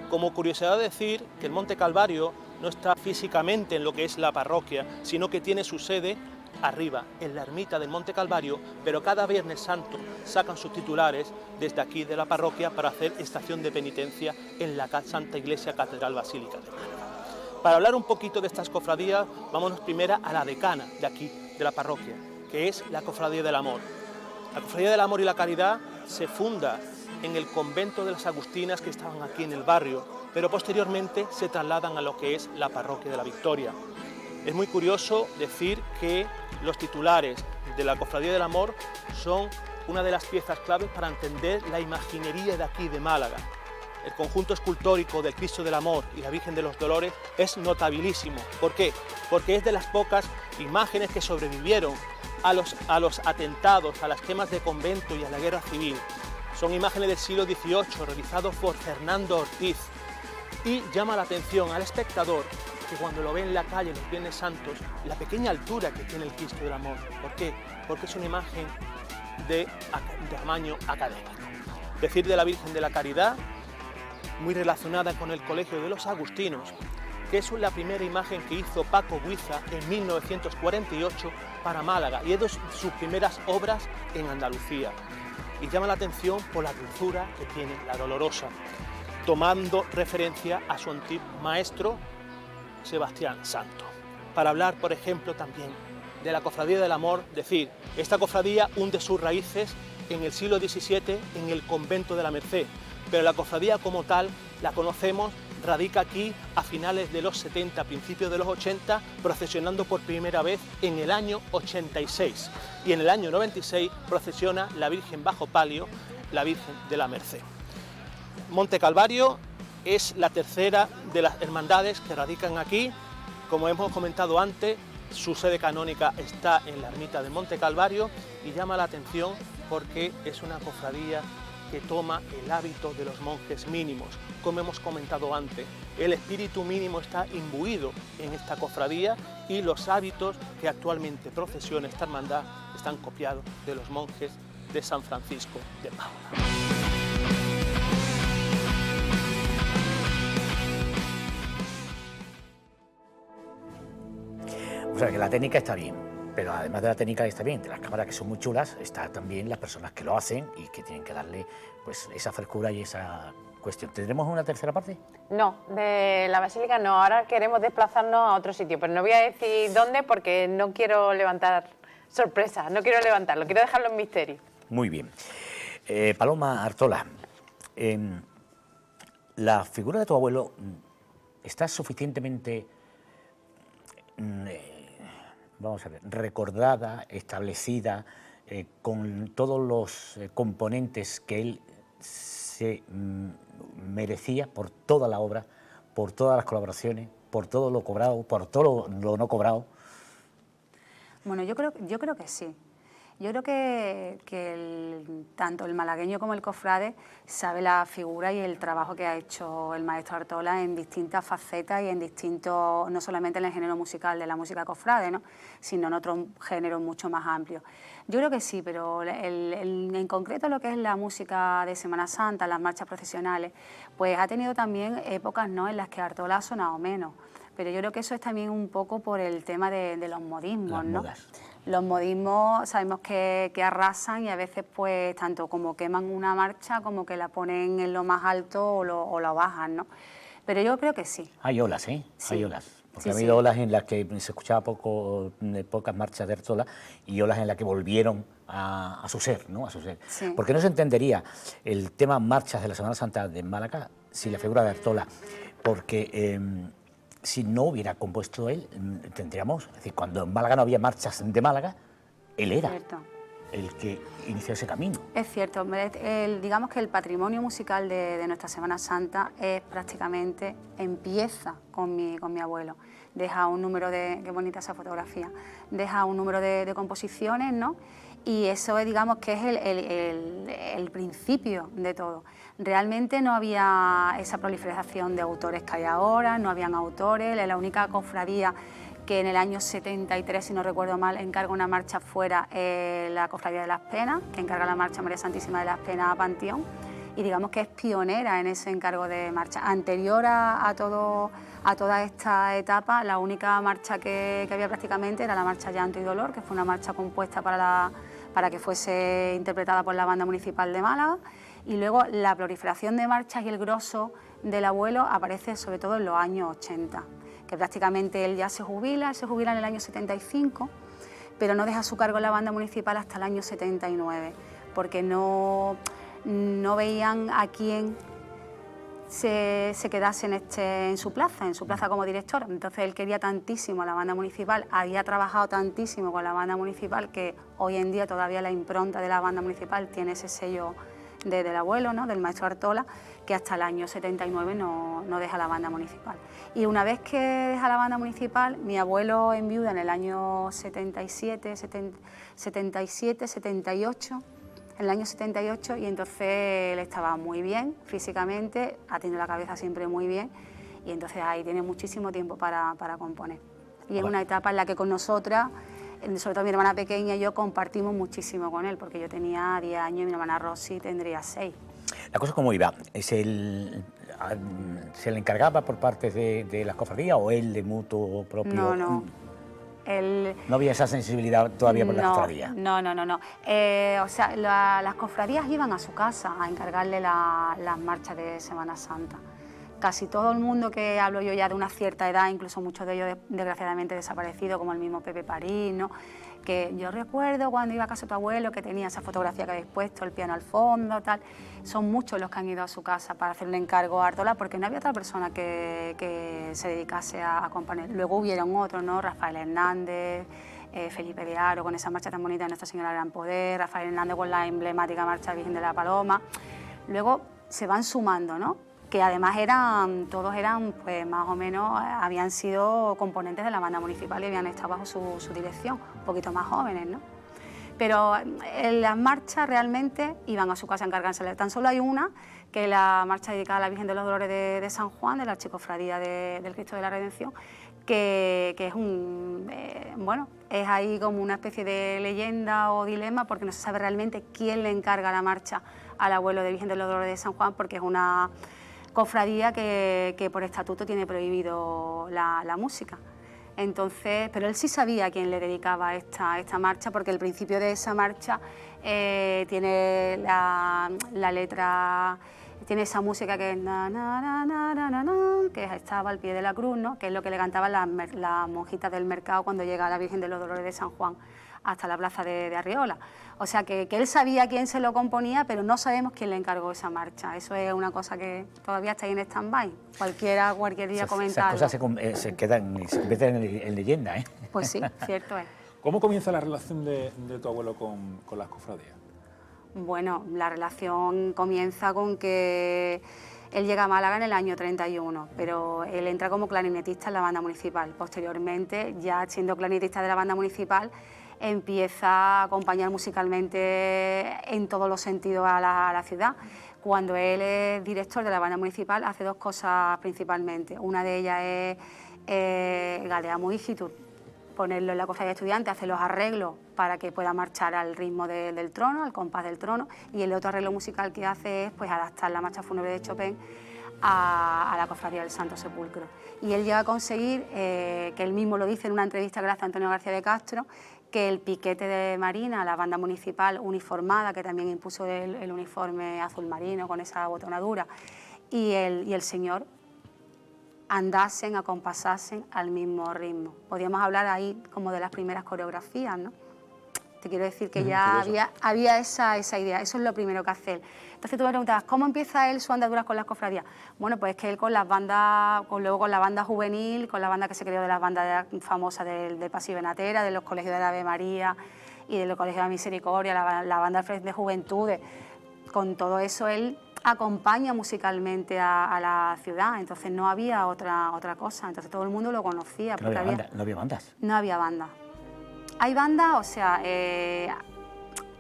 Como curiosidad decir que el Monte Calvario no está físicamente en lo que es la parroquia, sino que tiene su sede arriba, en la ermita del Monte Calvario, pero cada Viernes Santo sacan sus titulares desde aquí de la parroquia para hacer estación de penitencia en la Santa Iglesia Catedral Basílica de Málaga. Para hablar un poquito de estas cofradías, vámonos primero a la decana de aquí, de la parroquia, que es la Cofradía del Amor. La Cofradía del Amor y la Caridad se funda en el convento de las Agustinas que estaban aquí en el barrio, pero posteriormente se trasladan a lo que es la parroquia de la Victoria. Es muy curioso decir que los titulares de la Cofradía del Amor son una de las piezas claves para entender la imaginería de aquí de Málaga. El conjunto escultórico del Cristo del Amor y la Virgen de los Dolores es notabilísimo. ¿Por qué? Porque es de las pocas imágenes que sobrevivieron a los atentados, a las quemas de convento y a la guerra civil. Son imágenes del siglo XVIII, realizadas por Fernando Ortiz, y llama la atención al espectador que cuando lo ve en la calle los Viernes Santos, la pequeña altura que tiene el Cristo del Amor. ¿Por qué? Porque es una imagen de tamaño académico. Decir de la Virgen de la Caridad, muy relacionada con el Colegio de los Agustinos, que es la primera imagen que hizo Paco Buiza en 1948 para Málaga, y es de sus primeras obras en Andalucía. Y llama la atención por la dulzura que tiene la Dolorosa, tomando referencia a su antiguo maestro Sebastián Santo. Para hablar, por ejemplo, también de la Cofradía del Amor, decir, esta cofradía hunde sus raíces en el siglo XVII en el convento de la Merced, pero la cofradía como tal la conocemos, radica aquí a finales de los 70, principios de los 80, procesionando por primera vez en el año 86. Y en el año 96 procesiona la Virgen bajo palio, la Virgen de la Merced. Monte Calvario es la tercera de las hermandades que radican aquí. Como hemos comentado antes, su sede canónica está en la ermita de Monte Calvario y llama la atención porque es una cofradía que toma el hábito de los monjes mínimos. Como hemos comentado antes, el espíritu mínimo está imbuido en esta cofradía y los hábitos que actualmente procesiona esta hermandad están copiados de los monjes de San Francisco de Paula. O sea que la técnica está bien, pero además de la técnica que está bien, de las cámaras que son muy chulas, está también las personas que lo hacen y que tienen que darle pues esa frescura y esa cuestión. ¿Tendremos una tercera parte? No, de la Basílica no, ahora queremos desplazarnos a otro sitio, pero no voy a decir dónde porque no quiero levantar sorpresas, no quiero levantarlo, quiero dejarlo en misterio. Muy bien. Paloma Artola, la figura de tu abuelo está suficientemente vamos a ver, recordada, establecida, con todos los componentes que él se merecía por toda la obra, por todas las colaboraciones, por todo lo cobrado, por todo lo no cobrado. Bueno, yo creo que sí. Yo creo que tanto el malagueño como el cofrade sabe la figura y el trabajo que ha hecho el maestro Artola en distintas facetas y en distintos, no solamente en el género musical de la música cofrade, ¿no?, sino en otros géneros mucho más amplios. Yo creo que sí, pero en concreto lo que es la música de Semana Santa, las marchas procesionales, pues ha tenido también épocas, ¿no?, en las que Artola ha sonado menos. Pero yo creo que eso es también un poco por el tema de los modismos, ¿no? Los modismos sabemos que arrasan y a veces pues tanto como queman una marcha como que la ponen en lo más alto o la bajan, ¿no? Pero yo creo que sí. Hay olas, ¿eh? Sí. Hay olas. Porque Sí, ha habido sí. olas en las que se escuchaba pocas marchas de Artola y olas en las que volvieron a su ser, ¿no? A su ser. Sí. Porque no se entendería el tema marchas de la Semana Santa de Málaga sin la figura de Artola, porque si no hubiera compuesto él, tendríamos, es decir, cuando en Málaga no había marchas de Málaga, él era. Cierto. el que inició ese camino. Es cierto, digamos que el patrimonio musical de nuestra Semana Santa es prácticamente, empieza con mi abuelo. Deja un número de, qué bonita esa fotografía, deja un número de composiciones, ¿no? Y eso es, digamos, que es el principio de todo. Realmente no había esa proliferación de autores que hay ahora, no habían autores, la única cofradía que en el año 73, si no recuerdo mal, encarga una marcha fuera la Cofradía de las Penas, que encarga la marcha María Santísima de las Penas a Panteón, y digamos que es pionera en ese encargo de marcha. Anterior a toda esta etapa, la única marcha que había prácticamente era la marcha Llanto y Dolor, que fue una marcha compuesta para que fuese interpretada por la Banda Municipal de Málaga, y luego la proliferación de marchas y el grosso del abuelo aparece sobre todo en los años 80, que prácticamente él ya se jubila en el año 75, pero no deja su cargo en la Banda Municipal hasta el año 79, porque no veían a quién se quedase en su plaza como director. Entonces él quería tantísimo a la Banda Municipal, había trabajado tantísimo con la Banda Municipal que hoy en día todavía la impronta de la Banda Municipal tiene ese sello del abuelo, ¿no?, del maestro Artola, que hasta el año 79 no deja la Banda Municipal. Y una vez que deja la Banda Municipal, mi abuelo enviuda en el año 78, en el año 78, y entonces él estaba muy bien físicamente, ha tenido la cabeza siempre muy bien, y entonces ahí tiene muchísimo tiempo para componer. Y es una etapa en la que con nosotras, sobre todo mi hermana pequeña y yo, compartimos muchísimo con él, porque yo tenía 10 años y mi hermana Rosy tendría 6. ¿La cosa cómo iba? ¿Se le encargaba por parte de las cofradías o él de mutuo propio? No. ¿No había esa sensibilidad todavía por las cofradías? No. O sea, las cofradías iban a su casa a encargarle las marchas de Semana Santa. Casi todo el mundo que hablo yo ya de una cierta edad, incluso muchos de ellos desgraciadamente desaparecidos, como el mismo Pepe París, ¿no?, que yo recuerdo cuando iba a casa de tu abuelo que tenía esa fotografía que habéis puesto, el piano al fondo, tal. Son muchos los que han ido a su casa para hacer un encargo a Artola, porque no había otra persona que se dedicase a componer. Luego hubieron otros, ¿no?, Rafael Hernández, Felipe de Aro, con esa marcha tan bonita de Nuestra Señora del Gran Poder, Rafael Hernández con la emblemática marcha Virgen de la Paloma. Luego se van sumando, ¿no?, que además todos eran, pues más o menos, habían sido componentes de la Banda Municipal y habían estado bajo su dirección, un poquito más jóvenes, ¿no? Pero en las marchas realmente iban a su casa a encargársela. Tan solo hay una, que es la marcha dedicada a la Virgen de los Dolores de San Juan, de la Archicofradía del Cristo de la Redención, que es es ahí como una especie de leyenda o dilema, porque no se sabe realmente quién le encarga la marcha al abuelo de Virgen de los Dolores de San Juan, porque es una cofradía que por estatuto tiene prohibido la música. Entonces, pero él sí sabía a quién le dedicaba esta marcha, porque el principio de esa marcha tiene la letra, tiene esa música que es que estaba al pie de la cruz, ¿no?, que es lo que le cantaban las monjitas del mercado cuando llega la Virgen de los Dolores de San Juan hasta la plaza de Arriola. O sea, que él sabía quién se lo componía, pero no sabemos quién le encargó esa marcha. Eso es una cosa que todavía está ahí en stand-by. Cualquier día comentarlo. Esas cosas se convierten en leyenda, ¿eh? Pues sí, cierto es. ¿Cómo comienza la relación de tu abuelo con las cofradías? Bueno, la relación comienza con que él llega a Málaga en el año 31, pero él entra como clarinetista en la Banda Municipal. Posteriormente, ya siendo clarinetista de la Banda Municipal, empieza a acompañar musicalmente en todos los sentidos a la ciudad. Cuando él es director de la Banda Municipal, hace dos cosas principalmente. Una de ellas es Gadea Muigitur, ponerlo en la cofradía de estudiantes, hacer los arreglos para que pueda marchar al ritmo del trono, al compás del trono, y el otro arreglo musical que hace es, pues, adaptar la marcha fúnebre de Chopin a la cofradía del Santo Sepulcro. Y él llega a conseguir, que él mismo lo dice en una entrevista que le hace Antonio García de Castro, que el piquete de Marina, la Banda Municipal uniformada, que también impuso el uniforme azul marino con esa botonadura, y el señor andasen, acompasasen al mismo ritmo. Podríamos hablar ahí como de las primeras coreografías, ¿no? Te quiero decir que ya había esa idea, eso es lo primero que hace él. Entonces tú me preguntabas, ¿cómo empieza él su andadura con las cofradías? Bueno, pues es que él con las bandas, luego con la banda juvenil, con la banda que se creó de las bandas famosas del Paso y Venatera, de los colegios de la Ave María, y del Colegio de la Misericordia, la banda de Juventudes. Con todo eso él acompaña musicalmente a la ciudad, entonces no había otra cosa, entonces todo el mundo lo conocía. No había bandas. No había bandas. Hay bandas, o sea,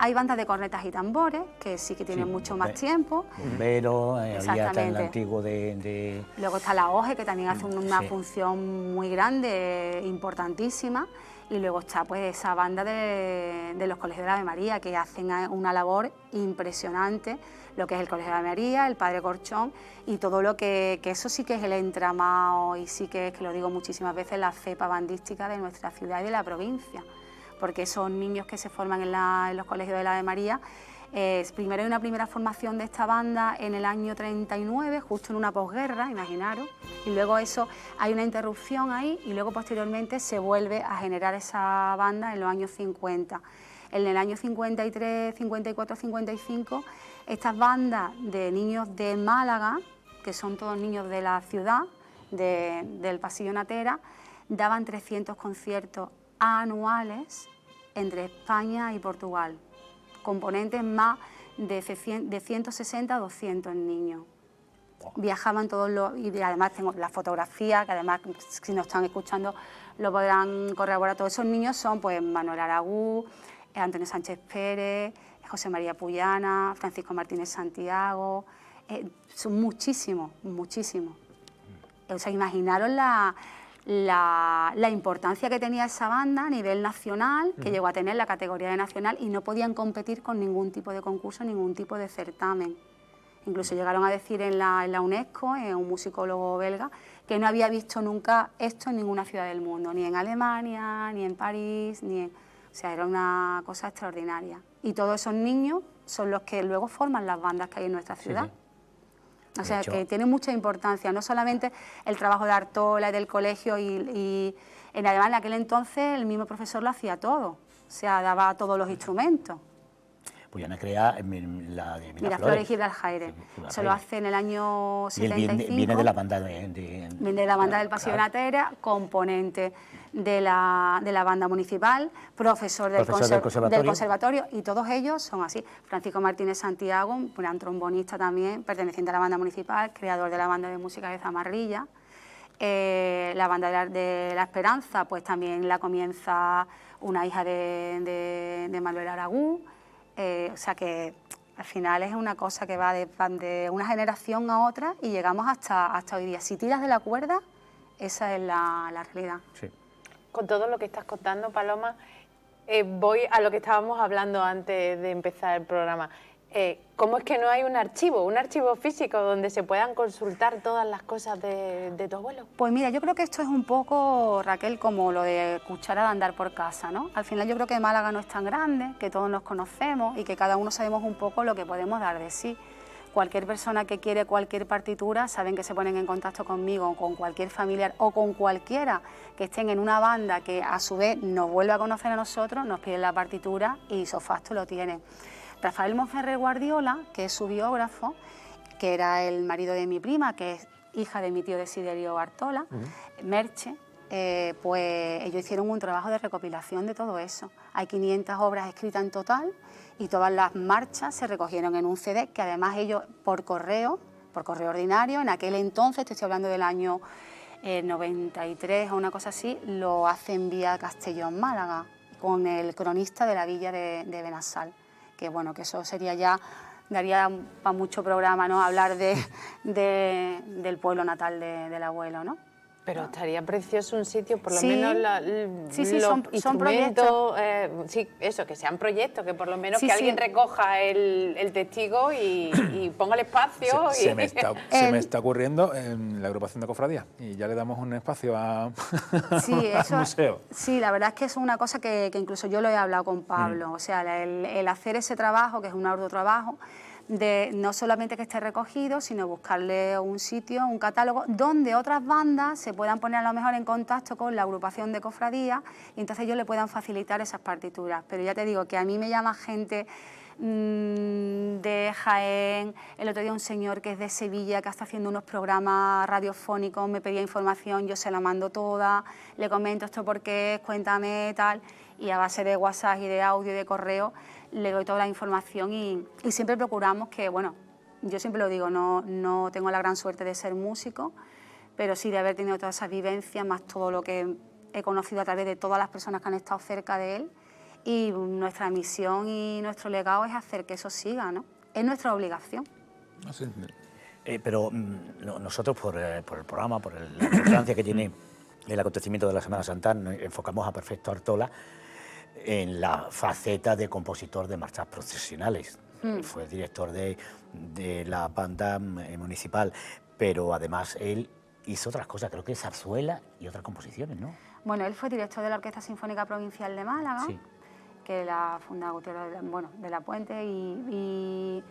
hay bandas de cornetas y tambores, que sí que tienen mucho más tiempo. Bombero, había tan antiguo de... Luego está la OGE, que también hace una función muy grande, importantísima. Y luego está pues esa banda de los Colegios de la Ave María, que hacen una labor impresionante, lo que es el Colegio de la Ave María, el Padre Corchón, y todo lo que eso sí que es el entramado, y sí que es, que lo digo muchísimas veces, la cepa bandística de nuestra ciudad y de la provincia. Porque esos niños que se forman en los Colegios de la Ave María, primero hay una primera formación de esta banda en el año 39, justo en una posguerra, imaginaros, y luego eso hay una interrupción ahí y luego posteriormente se vuelve a generar esa banda en los años 50. En el año 53, 54, 55, estas bandas de niños de Málaga, que son todos niños de la ciudad, del Pasillo Natera, daban 300 conciertos anuales entre España y Portugal. Componentes más de 160 a 200 niños. Viajaban todos y además tengo la fotografía, que además si nos están escuchando lo podrán corroborar. Todos esos niños son pues Manuel Aragú, Antonio Sánchez Pérez, José María Puyana, Francisco Martínez Santiago, son muchísimos, muchísimos. O sea, imaginaros la importancia que tenía esa banda a nivel nacional, que llegó a tener la categoría de nacional y no podían competir con ningún tipo de concurso, ningún tipo de certamen. Incluso llegaron a decir en la UNESCO, un musicólogo belga, que no había visto nunca esto en ninguna ciudad del mundo, ni en Alemania, ni en París, o sea, era una cosa extraordinaria. Y todos esos niños son los que luego forman las bandas que hay en nuestra ciudad. O sea, que tiene mucha importancia, no solamente el trabajo de Artola y del colegio, y además en aquel entonces el mismo profesor lo hacía todo, o sea, daba todos los instrumentos. Pues ya crea la de Miraflores y Gibraljaire. Se lo hace en el año 75. Viene de la banda Viene de la banda del Pasillo Natera, componente de la banda municipal, profesor del conservatorio, y todos ellos son así. Francisco Martínez Santiago, un gran trombonista también, perteneciente a la banda municipal, creador de la banda de música de Zamarrilla. La banda de la Esperanza, pues también la comienza una hija de Manuel Aragú. O sea que al final es una cosa que va de una generación a otra y llegamos hasta hoy día. Si tiras de la cuerda, esa es la realidad. Sí. Con todo lo que estás contando, Paloma, voy a lo que estábamos hablando antes de empezar el programa. ¿Cómo es que no hay un archivo físico donde se puedan consultar todas las cosas de tu abuelo? Pues mira, yo creo que esto es un poco, Raquel, como lo de cuchara de andar por casa, ¿no? Al final yo creo que Málaga no es tan grande, que todos nos conocemos y que cada uno sabemos un poco lo que podemos dar de sí. Cualquier persona que quiere cualquier partitura, saben que se ponen en contacto conmigo, con cualquier familiar o con cualquiera que estén en una banda que a su vez nos vuelve a conocer a nosotros, nos piden la partitura y Sofacto lo tiene. Rafael Monferrer Guardiola, que es su biógrafo, que era el marido de mi prima, que es hija de mi tío Desiderio Artola, Merche, pues ellos hicieron un trabajo de recopilación de todo eso. Hay 500 obras escritas en total y todas las marchas se recogieron en un CD que además ellos por correo ordinario, en aquel entonces, te estoy hablando del año 93 o una cosa así, lo hacen vía Castellón, Málaga, con el cronista de la villa de Benassal. Que bueno, que eso sería ya, daría para mucho programa, ¿no? Hablar del pueblo natal del abuelo, ¿no? Pero estaría precioso un sitio, por lo sí, menos son proyectos. Sí, eso, que sean proyectos, que por lo menos que alguien recoja el testigo y ponga el espacio. Se me está ocurriendo en la agrupación de cofradías y ya le damos un espacio al museo. Sí, la verdad es que es una cosa que incluso yo lo he hablado con Pablo, o sea, el hacer ese trabajo, que es un arduo trabajo, de no solamente que esté recogido, sino buscarle un sitio, un catálogo, donde otras bandas se puedan poner a lo mejor en contacto con la agrupación de cofradías y entonces ellos le puedan facilitar esas partituras. Pero ya te digo que a mí me llama gente de Jaén, el otro día un señor que es de Sevilla, que está haciendo unos programas radiofónicos, me pedía información, yo se la mando toda, le comento esto por qué es, cuéntame, tal, y a base de WhatsApp y de audio y de correo le doy toda la información y siempre procuramos que, bueno, yo siempre lo digo, no tengo la gran suerte de ser músico, pero sí de haber tenido todas esas vivencias, más todo lo que he conocido a través de todas las personas que han estado cerca de él. Y nuestra misión y nuestro legado es hacer que eso siga, ¿no? Es nuestra obligación. Pero nosotros, por el programa, por la importancia que tiene el acontecimiento de la Semana Santa, nos enfocamos a Perfecto Artola en la faceta de compositor de marchas procesionales. Fue director de la banda municipal, pero además él hizo otras cosas, creo que zarzuela y otras composiciones, ¿no? Bueno, él fue director de la Orquesta Sinfónica Provincial de Málaga, Sí. que la funda Gutiérrez de la Puente, y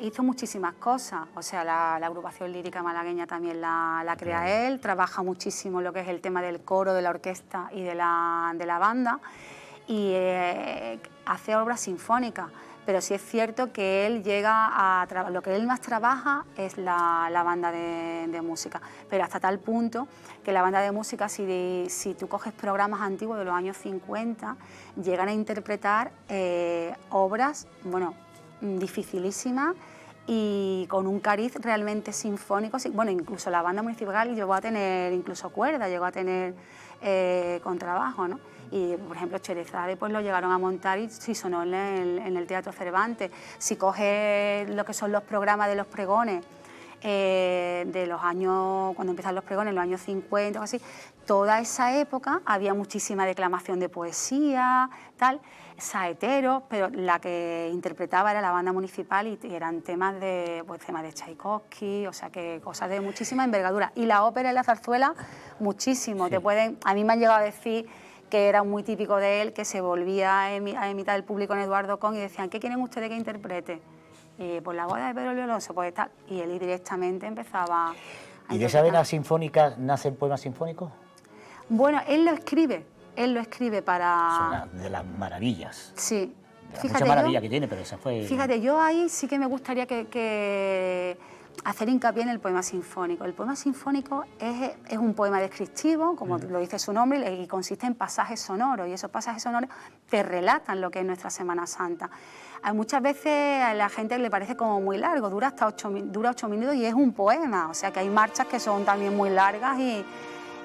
hizo muchísimas cosas. O sea, la agrupación lírica malagueña también la crea él, trabaja muchísimo lo que es el tema del coro, de la orquesta y de la banda, y hace obras sinfónicas. Pero sí es cierto que él llega a... Lo que él más trabaja es la banda de música, pero hasta tal punto que la banda de música, si tú coges programas antiguos de los años 50, llegan a interpretar obras, bueno, dificilísimas y con un cariz realmente sinfónico. Bueno, incluso la banda municipal llegó a tener incluso cuerda, llegó a tener contrabajo, ¿no? Y, por ejemplo, Cherezade pues lo llegaron a montar y sonó en el Teatro Cervantes. Si coges lo que son los programas de los pregones, de los años, cuando empiezan los pregones, en los años 50 o así, toda esa época había muchísima declamación de poesía, tal, saeteros, pero la que interpretaba era la banda municipal y eran temas de Tchaikovsky, o sea, que cosas de muchísima envergadura. Y la ópera y la zarzuela, muchísimo. Sí. A mí me han llegado a decir que era muy típico de él, que se volvía a imitar el público en Eduardo Con y decían, ¿qué quieren ustedes que interprete? Y pues la boda de Pedro Leonoso, pues tal. Y él directamente empezaba a ¿Y de esa vena sinfónica nace el poema sinfónico? Bueno, él lo escribe para... Es una de las maravillas. Sí. De las muchas maravillas que tiene, pero esa fue... Fíjate, yo ahí sí que me gustaría que hacer hincapié en el poema sinfónico. El poema sinfónico es un poema descriptivo, como lo dice su nombre, y consiste en pasajes sonoros, y esos pasajes sonoros te relatan lo que es nuestra Semana Santa. Muchas veces a la gente le parece como muy largo, dura 8 minutos y es un poema, o sea que hay marchas que son también muy largas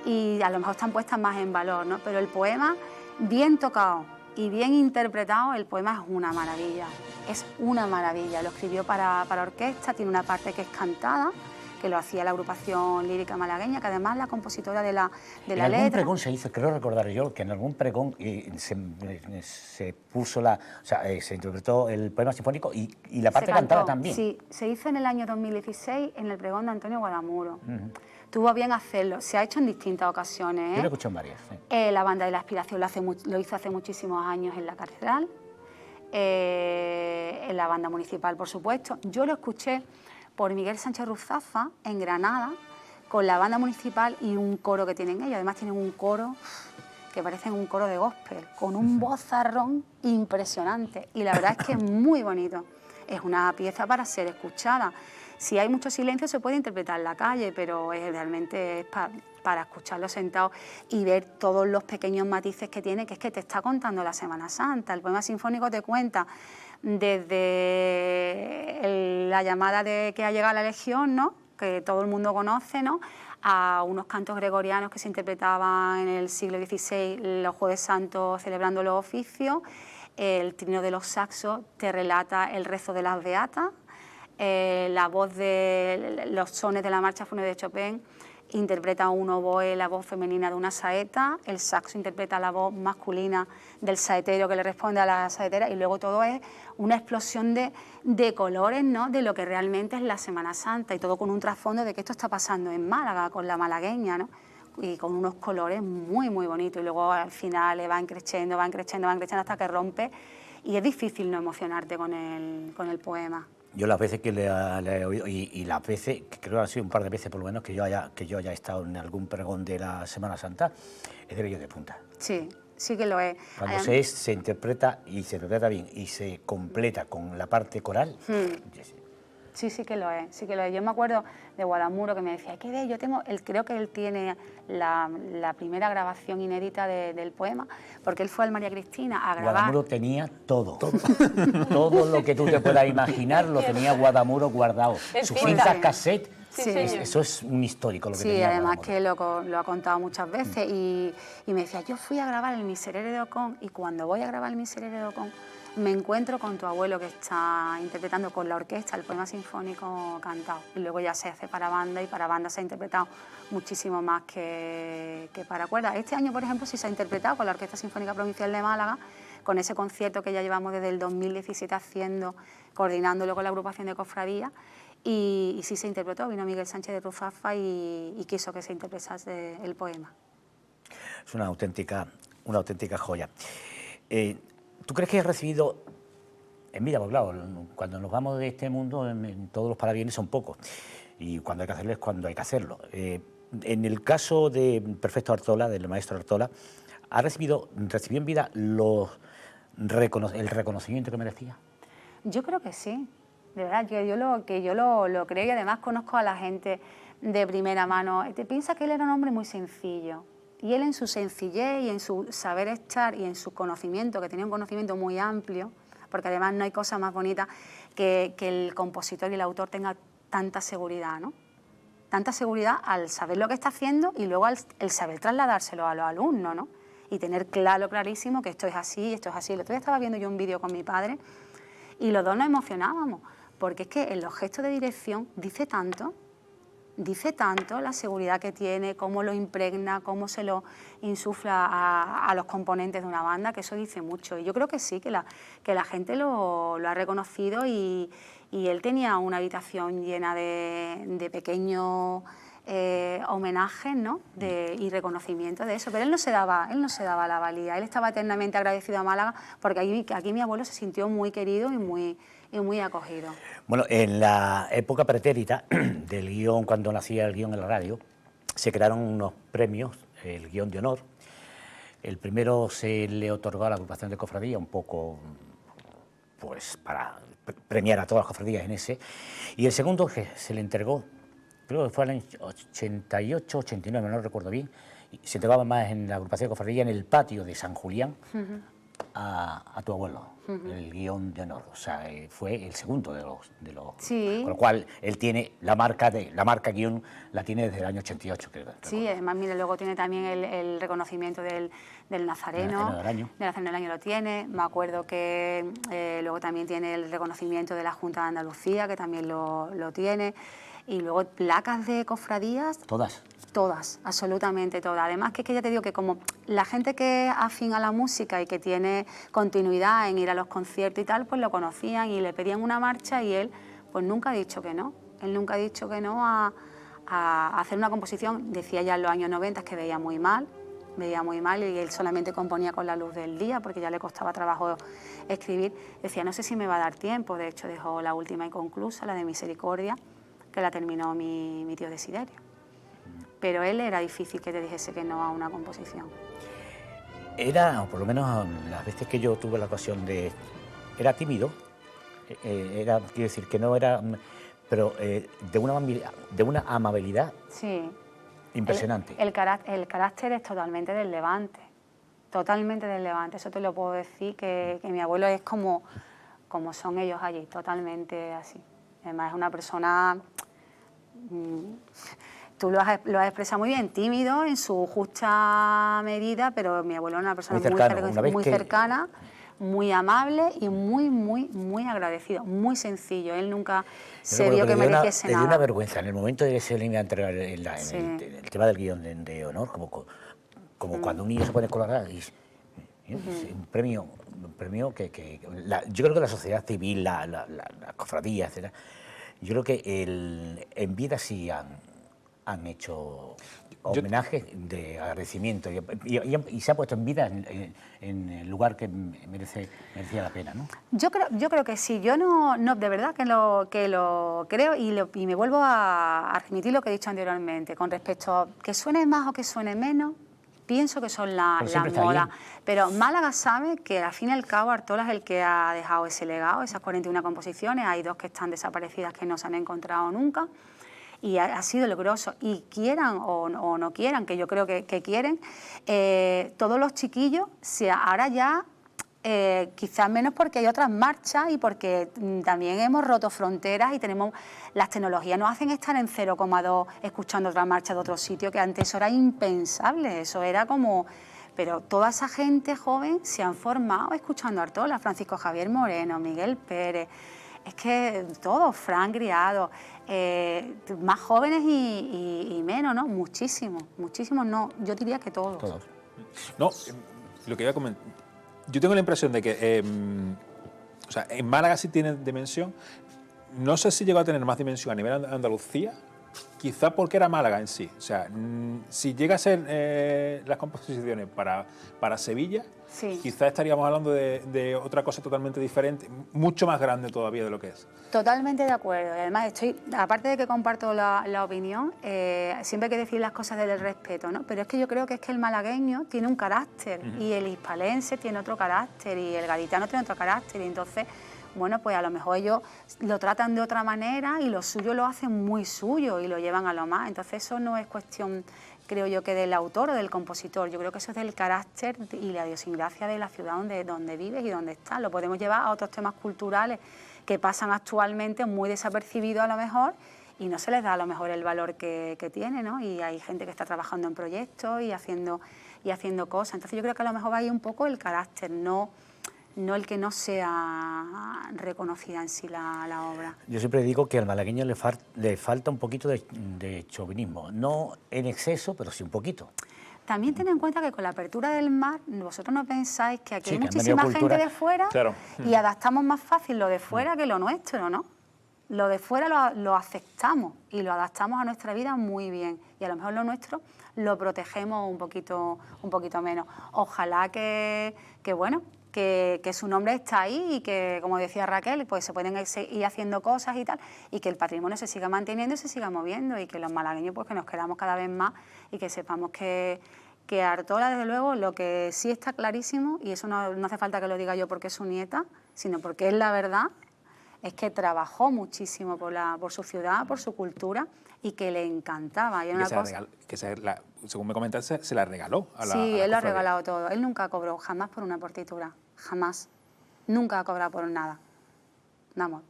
y a lo mejor están puestas más en valor, ¿no? Pero el poema, bien tocado y bien interpretado, el poema es una maravilla. Es una maravilla. Lo escribió para orquesta, tiene una parte que es cantada, que lo hacía la agrupación lírica malagueña, que además la compositora de la letra... En algún pregón se hizo, creo recordar yo, que en algún pregón se puso se interpretó el poema sinfónico y la parte cantada también. Sí, se hizo en el año 2016 en el pregón de Antonio Guadamuro. Tuvo bien hacerlo, se ha hecho en distintas ocasiones. Yo lo he escuchado en varias. Sí. La banda de la Aspiración lo hizo hace muchísimos años en la Catedral, en la banda municipal, por supuesto. Yo lo escuché por Miguel Sánchez Ruzafa en Granada, con la banda municipal y un coro que tienen ellos. Además tienen un coro que parece un coro de gospel, con un vozarrón impresionante. Y la verdad es que es muy bonito. Es una pieza para ser escuchada. Si hay mucho silencio se puede interpretar en la calle, pero realmente es para escucharlo sentado y ver todos los pequeños matices que tiene, que es que te está contando la Semana Santa. El poema sinfónico te cuenta desde la llamada de que ha llegado la Legión, ¿no?, que todo el mundo conoce, ¿no?, a unos cantos gregorianos que se interpretaban en el siglo XVI, los Jueves Santos celebrando los oficios. El trino de los saxos te relata el rezo de las beatas. La voz de los sones de la marcha fúnebre de Chopin interpreta un oboe la voz femenina de una saeta, el saxo interpreta la voz masculina del saetero que le responde a la saetera, y luego todo es una explosión de colores, ¿no?, de lo que realmente es la Semana Santa, y todo con un trasfondo de que esto está pasando en Málaga, con la malagueña, ¿no?, y con unos colores muy, muy bonitos, y luego al final van creciendo hasta que rompe, y es difícil no emocionarte con el poema. Yo las veces que le he oído, y las veces, que creo que han sido un par de veces por lo menos, que yo haya estado en algún pregón de la Semana Santa, es de vellos de punta. Sí, sí que lo es. Cuando se interpreta y se interpreta bien y se completa con la parte coral. Sí, sí que lo es, sí que lo es. Yo me acuerdo de Guadamuro que me decía, ¿qué ves? Creo que él tiene la primera grabación inédita del poema, porque él fue al María Cristina a grabar. Guadamuro tenía todo. Todo lo que tú te puedas imaginar lo tenía Guadamuro guardado. Sus cintas cassette, eso es un histórico lo que tenía. Sí, además Guadamuro. que lo ha contado muchas veces y me decía, yo fui a grabar el Miserere de Ocón y cuando voy a grabar el Miserere de Ocón me encuentro con tu abuelo que está interpretando con la orquesta el poema sinfónico cantado. Y luego ya se hace para banda y para banda se ha interpretado muchísimo más que para cuerdas. Este año, por ejemplo, sí se ha interpretado con la Orquesta Sinfónica Provincial de Málaga, con ese concierto que ya llevamos desde el 2017 haciendo, coordinándolo con la agrupación de cofradías. Y sí se interpretó, vino Miguel Sánchez de Ruzafa y quiso que se interpretase el poema. Es una auténtica joya. ¿Tú crees que has recibido en vida? Porque claro, cuando nos vamos de este mundo, todos los parabienes son pocos. Y cuando hay que hacerlo es cuando hay que hacerlo. En el caso de Perfecto Artola, del maestro Artola, ¿ha recibido en vida el reconocimiento que merecía? Yo creo que sí. De verdad, que yo lo creo y además conozco a la gente de primera mano. Te piensas que él era un hombre muy sencillo. Y él en su sencillez y en su saber estar y en su conocimiento, que tenía un conocimiento muy amplio, porque además no hay cosa más bonita que el compositor y el autor tenga tanta seguridad, ¿no? Tanta seguridad al saber lo que está haciendo y luego el saber trasladárselo a los alumnos, ¿no? Y tener clarísimo que esto es así, esto es así. El otro día estaba viendo yo un vídeo con mi padre y los dos nos emocionábamos, porque es que en los gestos de dirección dice tanto la seguridad que tiene, cómo lo impregna, cómo se lo insufla a los componentes de una banda, que eso dice mucho. Y yo creo que sí, que la gente lo ha reconocido y él tenía una habitación llena de pequeños homenajes, ¿no? y reconocimiento de eso. Pero él no se daba la valía, él estaba eternamente agradecido a Málaga porque aquí mi abuelo se sintió muy querido y muy acogido. Bueno, en la época pretérita del guión, cuando nacía el guión en la radio, se crearon unos premios, el guión de honor. El primero se le otorgó a la agrupación de cofradía, un poco pues para premiar a todas las cofradías en ese, y el segundo que se le entregó, creo que fue en el 88, 89, no recuerdo bien, y se entregaba más en la agrupación de cofradía en el patio de San Julián, a tu abuelo, el guión de honor. O sea, fue el segundo de los Sí. Con lo cual, él tiene la marca guión, la tiene desde el año 88, creo. Sí, además, mire, luego tiene también el reconocimiento del Nazareno. Del Nazareno del año lo tiene. Me acuerdo que luego también tiene el reconocimiento de la Junta de Andalucía, que también lo tiene. Y luego placas de cofradías. ¿Todas? Todas, absolutamente todas. Además que ya te digo que como la gente que es afín a la música y que tiene continuidad en ir a los conciertos y tal, pues lo conocían y le pedían una marcha y él pues nunca ha dicho que no. Él nunca ha dicho que no a hacer una composición. Decía ya en los años 90 que veía muy mal y él solamente componía con la luz del día porque ya le costaba trabajo escribir. Decía, no sé si me va a dar tiempo. De hecho dejó la última inconclusa, la de Misericordia, que la terminó mi tío Desiderio. Pero él era difícil que te dijese que no a una composición. Era, o por lo menos las veces que yo tuve la ocasión era tímido, quiero decir que no era, pero de una amabilidad sí. Impresionante. El carácter es totalmente del Levante, eso te lo puedo decir, que mi abuelo es como son ellos allí, totalmente así. Además es una persona... Tú lo has expresado muy bien, tímido en su justa medida, pero mi abuelo es una persona muy cercana, muy amable y muy agradecido, muy sencillo. Él nunca se vio que mereciese nada. Le dio una vergüenza en el momento de que se le iba a entregar el tema del guión de honor, como cuando un niño se pone colorado y un premio que yo creo que la sociedad civil, la cofradía, etc., yo creo que en vida sí han hecho homenajes de agradecimiento y se ha puesto en vida en el lugar que merecía la pena, ¿no? Yo creo que sí. Yo no de verdad que lo creo y me vuelvo a remitir lo que he dicho anteriormente con respecto a que suene más o que suene menos. pienso que son las siempre está modas. bien. Pero Málaga sabe que al fin y al cabo Artola es el que ha dejado ese legado, esas 41 composiciones. Hay 2 que están desaparecidas que no se han encontrado nunca. Y ha sido logроso. Y quieran o no quieran, que yo creo que quieren, todos los chiquillos, ahora ya, quizás menos porque hay otras marchas y porque también hemos roto fronteras y las tecnologías nos hacen estar en 0,2 escuchando otra marcha de otro sitio, que antes eso era impensable, eso era como... Pero toda esa gente joven se han formado escuchando a Artola, Francisco Javier Moreno, Miguel Pérez, es que todos, Fran Griado, más jóvenes y menos, ¿no? Muchísimos, no, yo diría que todos. Todos. No, lo que iba a comentar, yo tengo la impresión de que, o sea, en Málaga sí tiene dimensión, no sé si llegó a tener más dimensión a nivel de Andalucía, quizá porque era Málaga en sí, o sea, si llega a ser las composiciones para Sevilla, Sí. quizá estaríamos hablando de otra cosa totalmente diferente, mucho más grande todavía de lo que es. Totalmente de acuerdo. Y además aparte de que comparto la opinión, siempre hay que decir las cosas desde el respeto, ¿no? Pero es que yo creo que el malagueño tiene un carácter y el hispalense tiene otro carácter y el gaditano tiene otro carácter y entonces, bueno, pues a lo mejor ellos lo tratan de otra manera y lo suyo lo hacen muy suyo y lo llevan a lo más. Entonces eso no es cuestión, creo yo, que del autor o del compositor. Yo creo que eso es del carácter y la idiosincrasia de la ciudad donde vives y donde estás. Lo podemos llevar a otros temas culturales que pasan actualmente muy desapercibidos a lo mejor y no se les da a lo mejor el valor que tiene, ¿no? Y hay gente que está trabajando en proyectos y haciendo cosas. Entonces yo creo que a lo mejor va ahí un poco el carácter, no el que no sea reconocida en sí la obra. Yo siempre digo que al malagueño le falta un poquito de chauvinismo, no en exceso, pero sí un poquito. También ten en cuenta que con la apertura del mar, vosotros no pensáis que aquí Sí, hay que han muchísima venido gente culturas. de fuera Claro. y adaptamos más fácil lo de fuera que lo nuestro, ¿no? Lo de fuera lo aceptamos y lo adaptamos a nuestra vida muy bien y a lo mejor lo nuestro lo protegemos un poquito menos. Ojalá que su nombre está ahí y que, como decía Raquel, pues se pueden ir haciendo cosas y tal, y que el patrimonio se siga manteniendo y se siga moviendo, y que los malagueños pues que nos queramos cada vez más y que sepamos que Artola, desde luego, lo que sí está clarísimo, y eso no hace falta que lo diga yo porque es su nieta, sino porque es la verdad, es que trabajó muchísimo por su ciudad, por su cultura, y que le encantaba. Y Y una que cosa... según me comentaste, se la regaló a la Sí, él lo ha cofradía. regalado todo. Él nunca cobró jamás por una partitura, jamás. Nunca ha cobrado por nada. Vamos,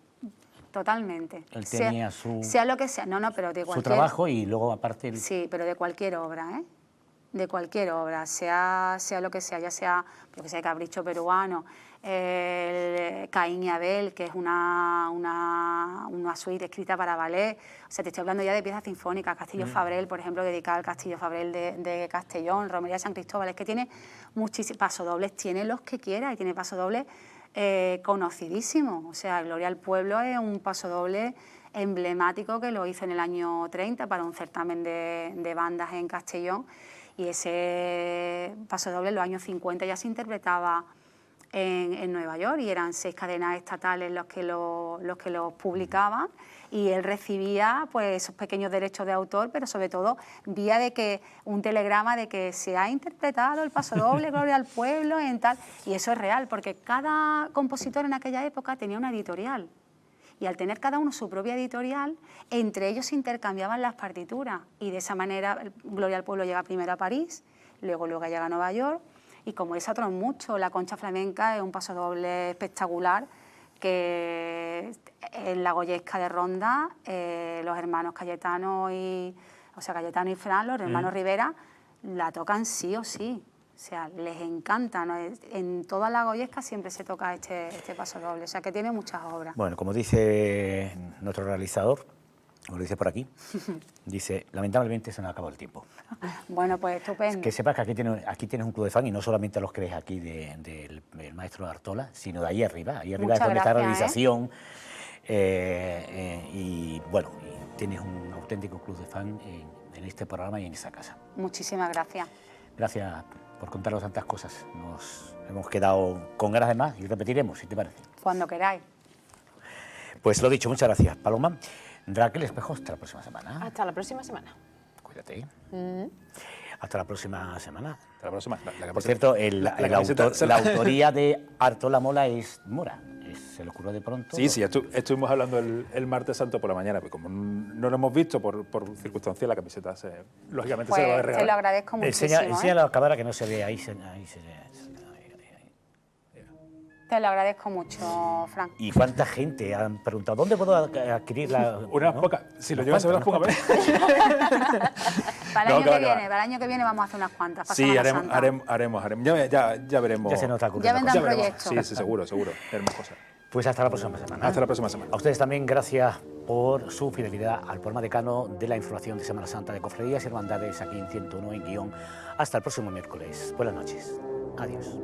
totalmente. Él tenía sea lo que sea, no, pero de su cualquier... trabajo y luego aparte... Sí, pero de cualquier obra, ¿eh? De cualquier obra, sea lo que sea, ya sea, lo que sea, Capricho Peruano, Caín y Abel, que es una suite escrita para ballet. O sea, te estoy hablando ya de piezas sinfónicas, Castillo Fabrel, por ejemplo, dedicada al Castillo Fabrel de Castellón, Romería de San Cristóbal, es que tiene muchísimos pasodobles, tiene los que quiera y tiene pasodobles conocidísimos. O sea, Gloria al Pueblo es un pasodoble emblemático que lo hizo en el año 30 para un certamen de bandas en Castellón, y ese pasodoble en los años 50 ya se interpretaba en Nueva York y eran 6 cadenas estatales los que los publicaban, y él recibía pues esos pequeños derechos de autor, pero sobre todo vía de que un telegrama de que se ha interpretado el pasodoble Gloria al Pueblo en tal, y eso es real porque cada compositor en aquella época tenía una editorial. Y al tener cada uno su propia editorial, entre ellos se intercambiaban las partituras. Y de esa manera Gloria al Pueblo llega primero a París, luego llega a Nueva York. Y como es otro mucho, la Concha Flamenca es un pasodoble espectacular que en la Goyesca de Ronda, los hermanos Cayetano y Fran, los hermanos Rivera, la tocan sí o sí. O sea, les encanta, ¿no? En toda la Goyesca siempre se toca este pasodoble, o sea que tiene muchas obras. Bueno, como dice nuestro realizador, como lo dice por aquí, dice, lamentablemente se nos acabó el tiempo. Bueno, pues estupendo. Que sepas que aquí tienes un club de fan, y no solamente los que ves aquí del maestro Artola, sino de ahí arriba. Ahí arriba Muchas es donde está la gracias, realización. Y bueno, y tienes un auténtico club de fan en este programa y en esta casa. Muchísimas gracias. Gracias por contarnos tantas cosas. Nos hemos quedado con ganas de más y repetiremos, si te parece. Cuando queráis. Pues lo dicho, muchas gracias, Paloma. Raquel Espejo, hasta la próxima semana. Hasta la próxima semana. Cuídate. Hasta la próxima semana. Hasta la próxima. Por cierto, la autoría de Artola Mola es Mora. Se le ocurrió de pronto. Sí, estuvimos hablando el martes santo por la mañana, pero como no lo hemos visto por circunstancia, la camiseta lógicamente pues se lo va a regalar. Te lo agradezco muchísimo. Enseña la cámara que no se ve ahí. Te lo agradezco mucho, Fran. ¿Y cuánta gente han preguntado dónde puedo adquirir la...? Unas pocas. Si lo llevas a ver las pocas. Para el año que viene vamos a hacer unas cuantas. Sí, haremos. Ya veremos. Ya se nos está ocurriendo. Ya vendrán proyectos. Sí, seguro. Haremos cosas. Pues hasta la próxima semana. Hasta la próxima semana. A ustedes también gracias por su fidelidad al programa decano de la información de Semana Santa de Cofradías y Hermandades aquí en 101 en Guión. Hasta el próximo miércoles. Buenas noches. Adiós.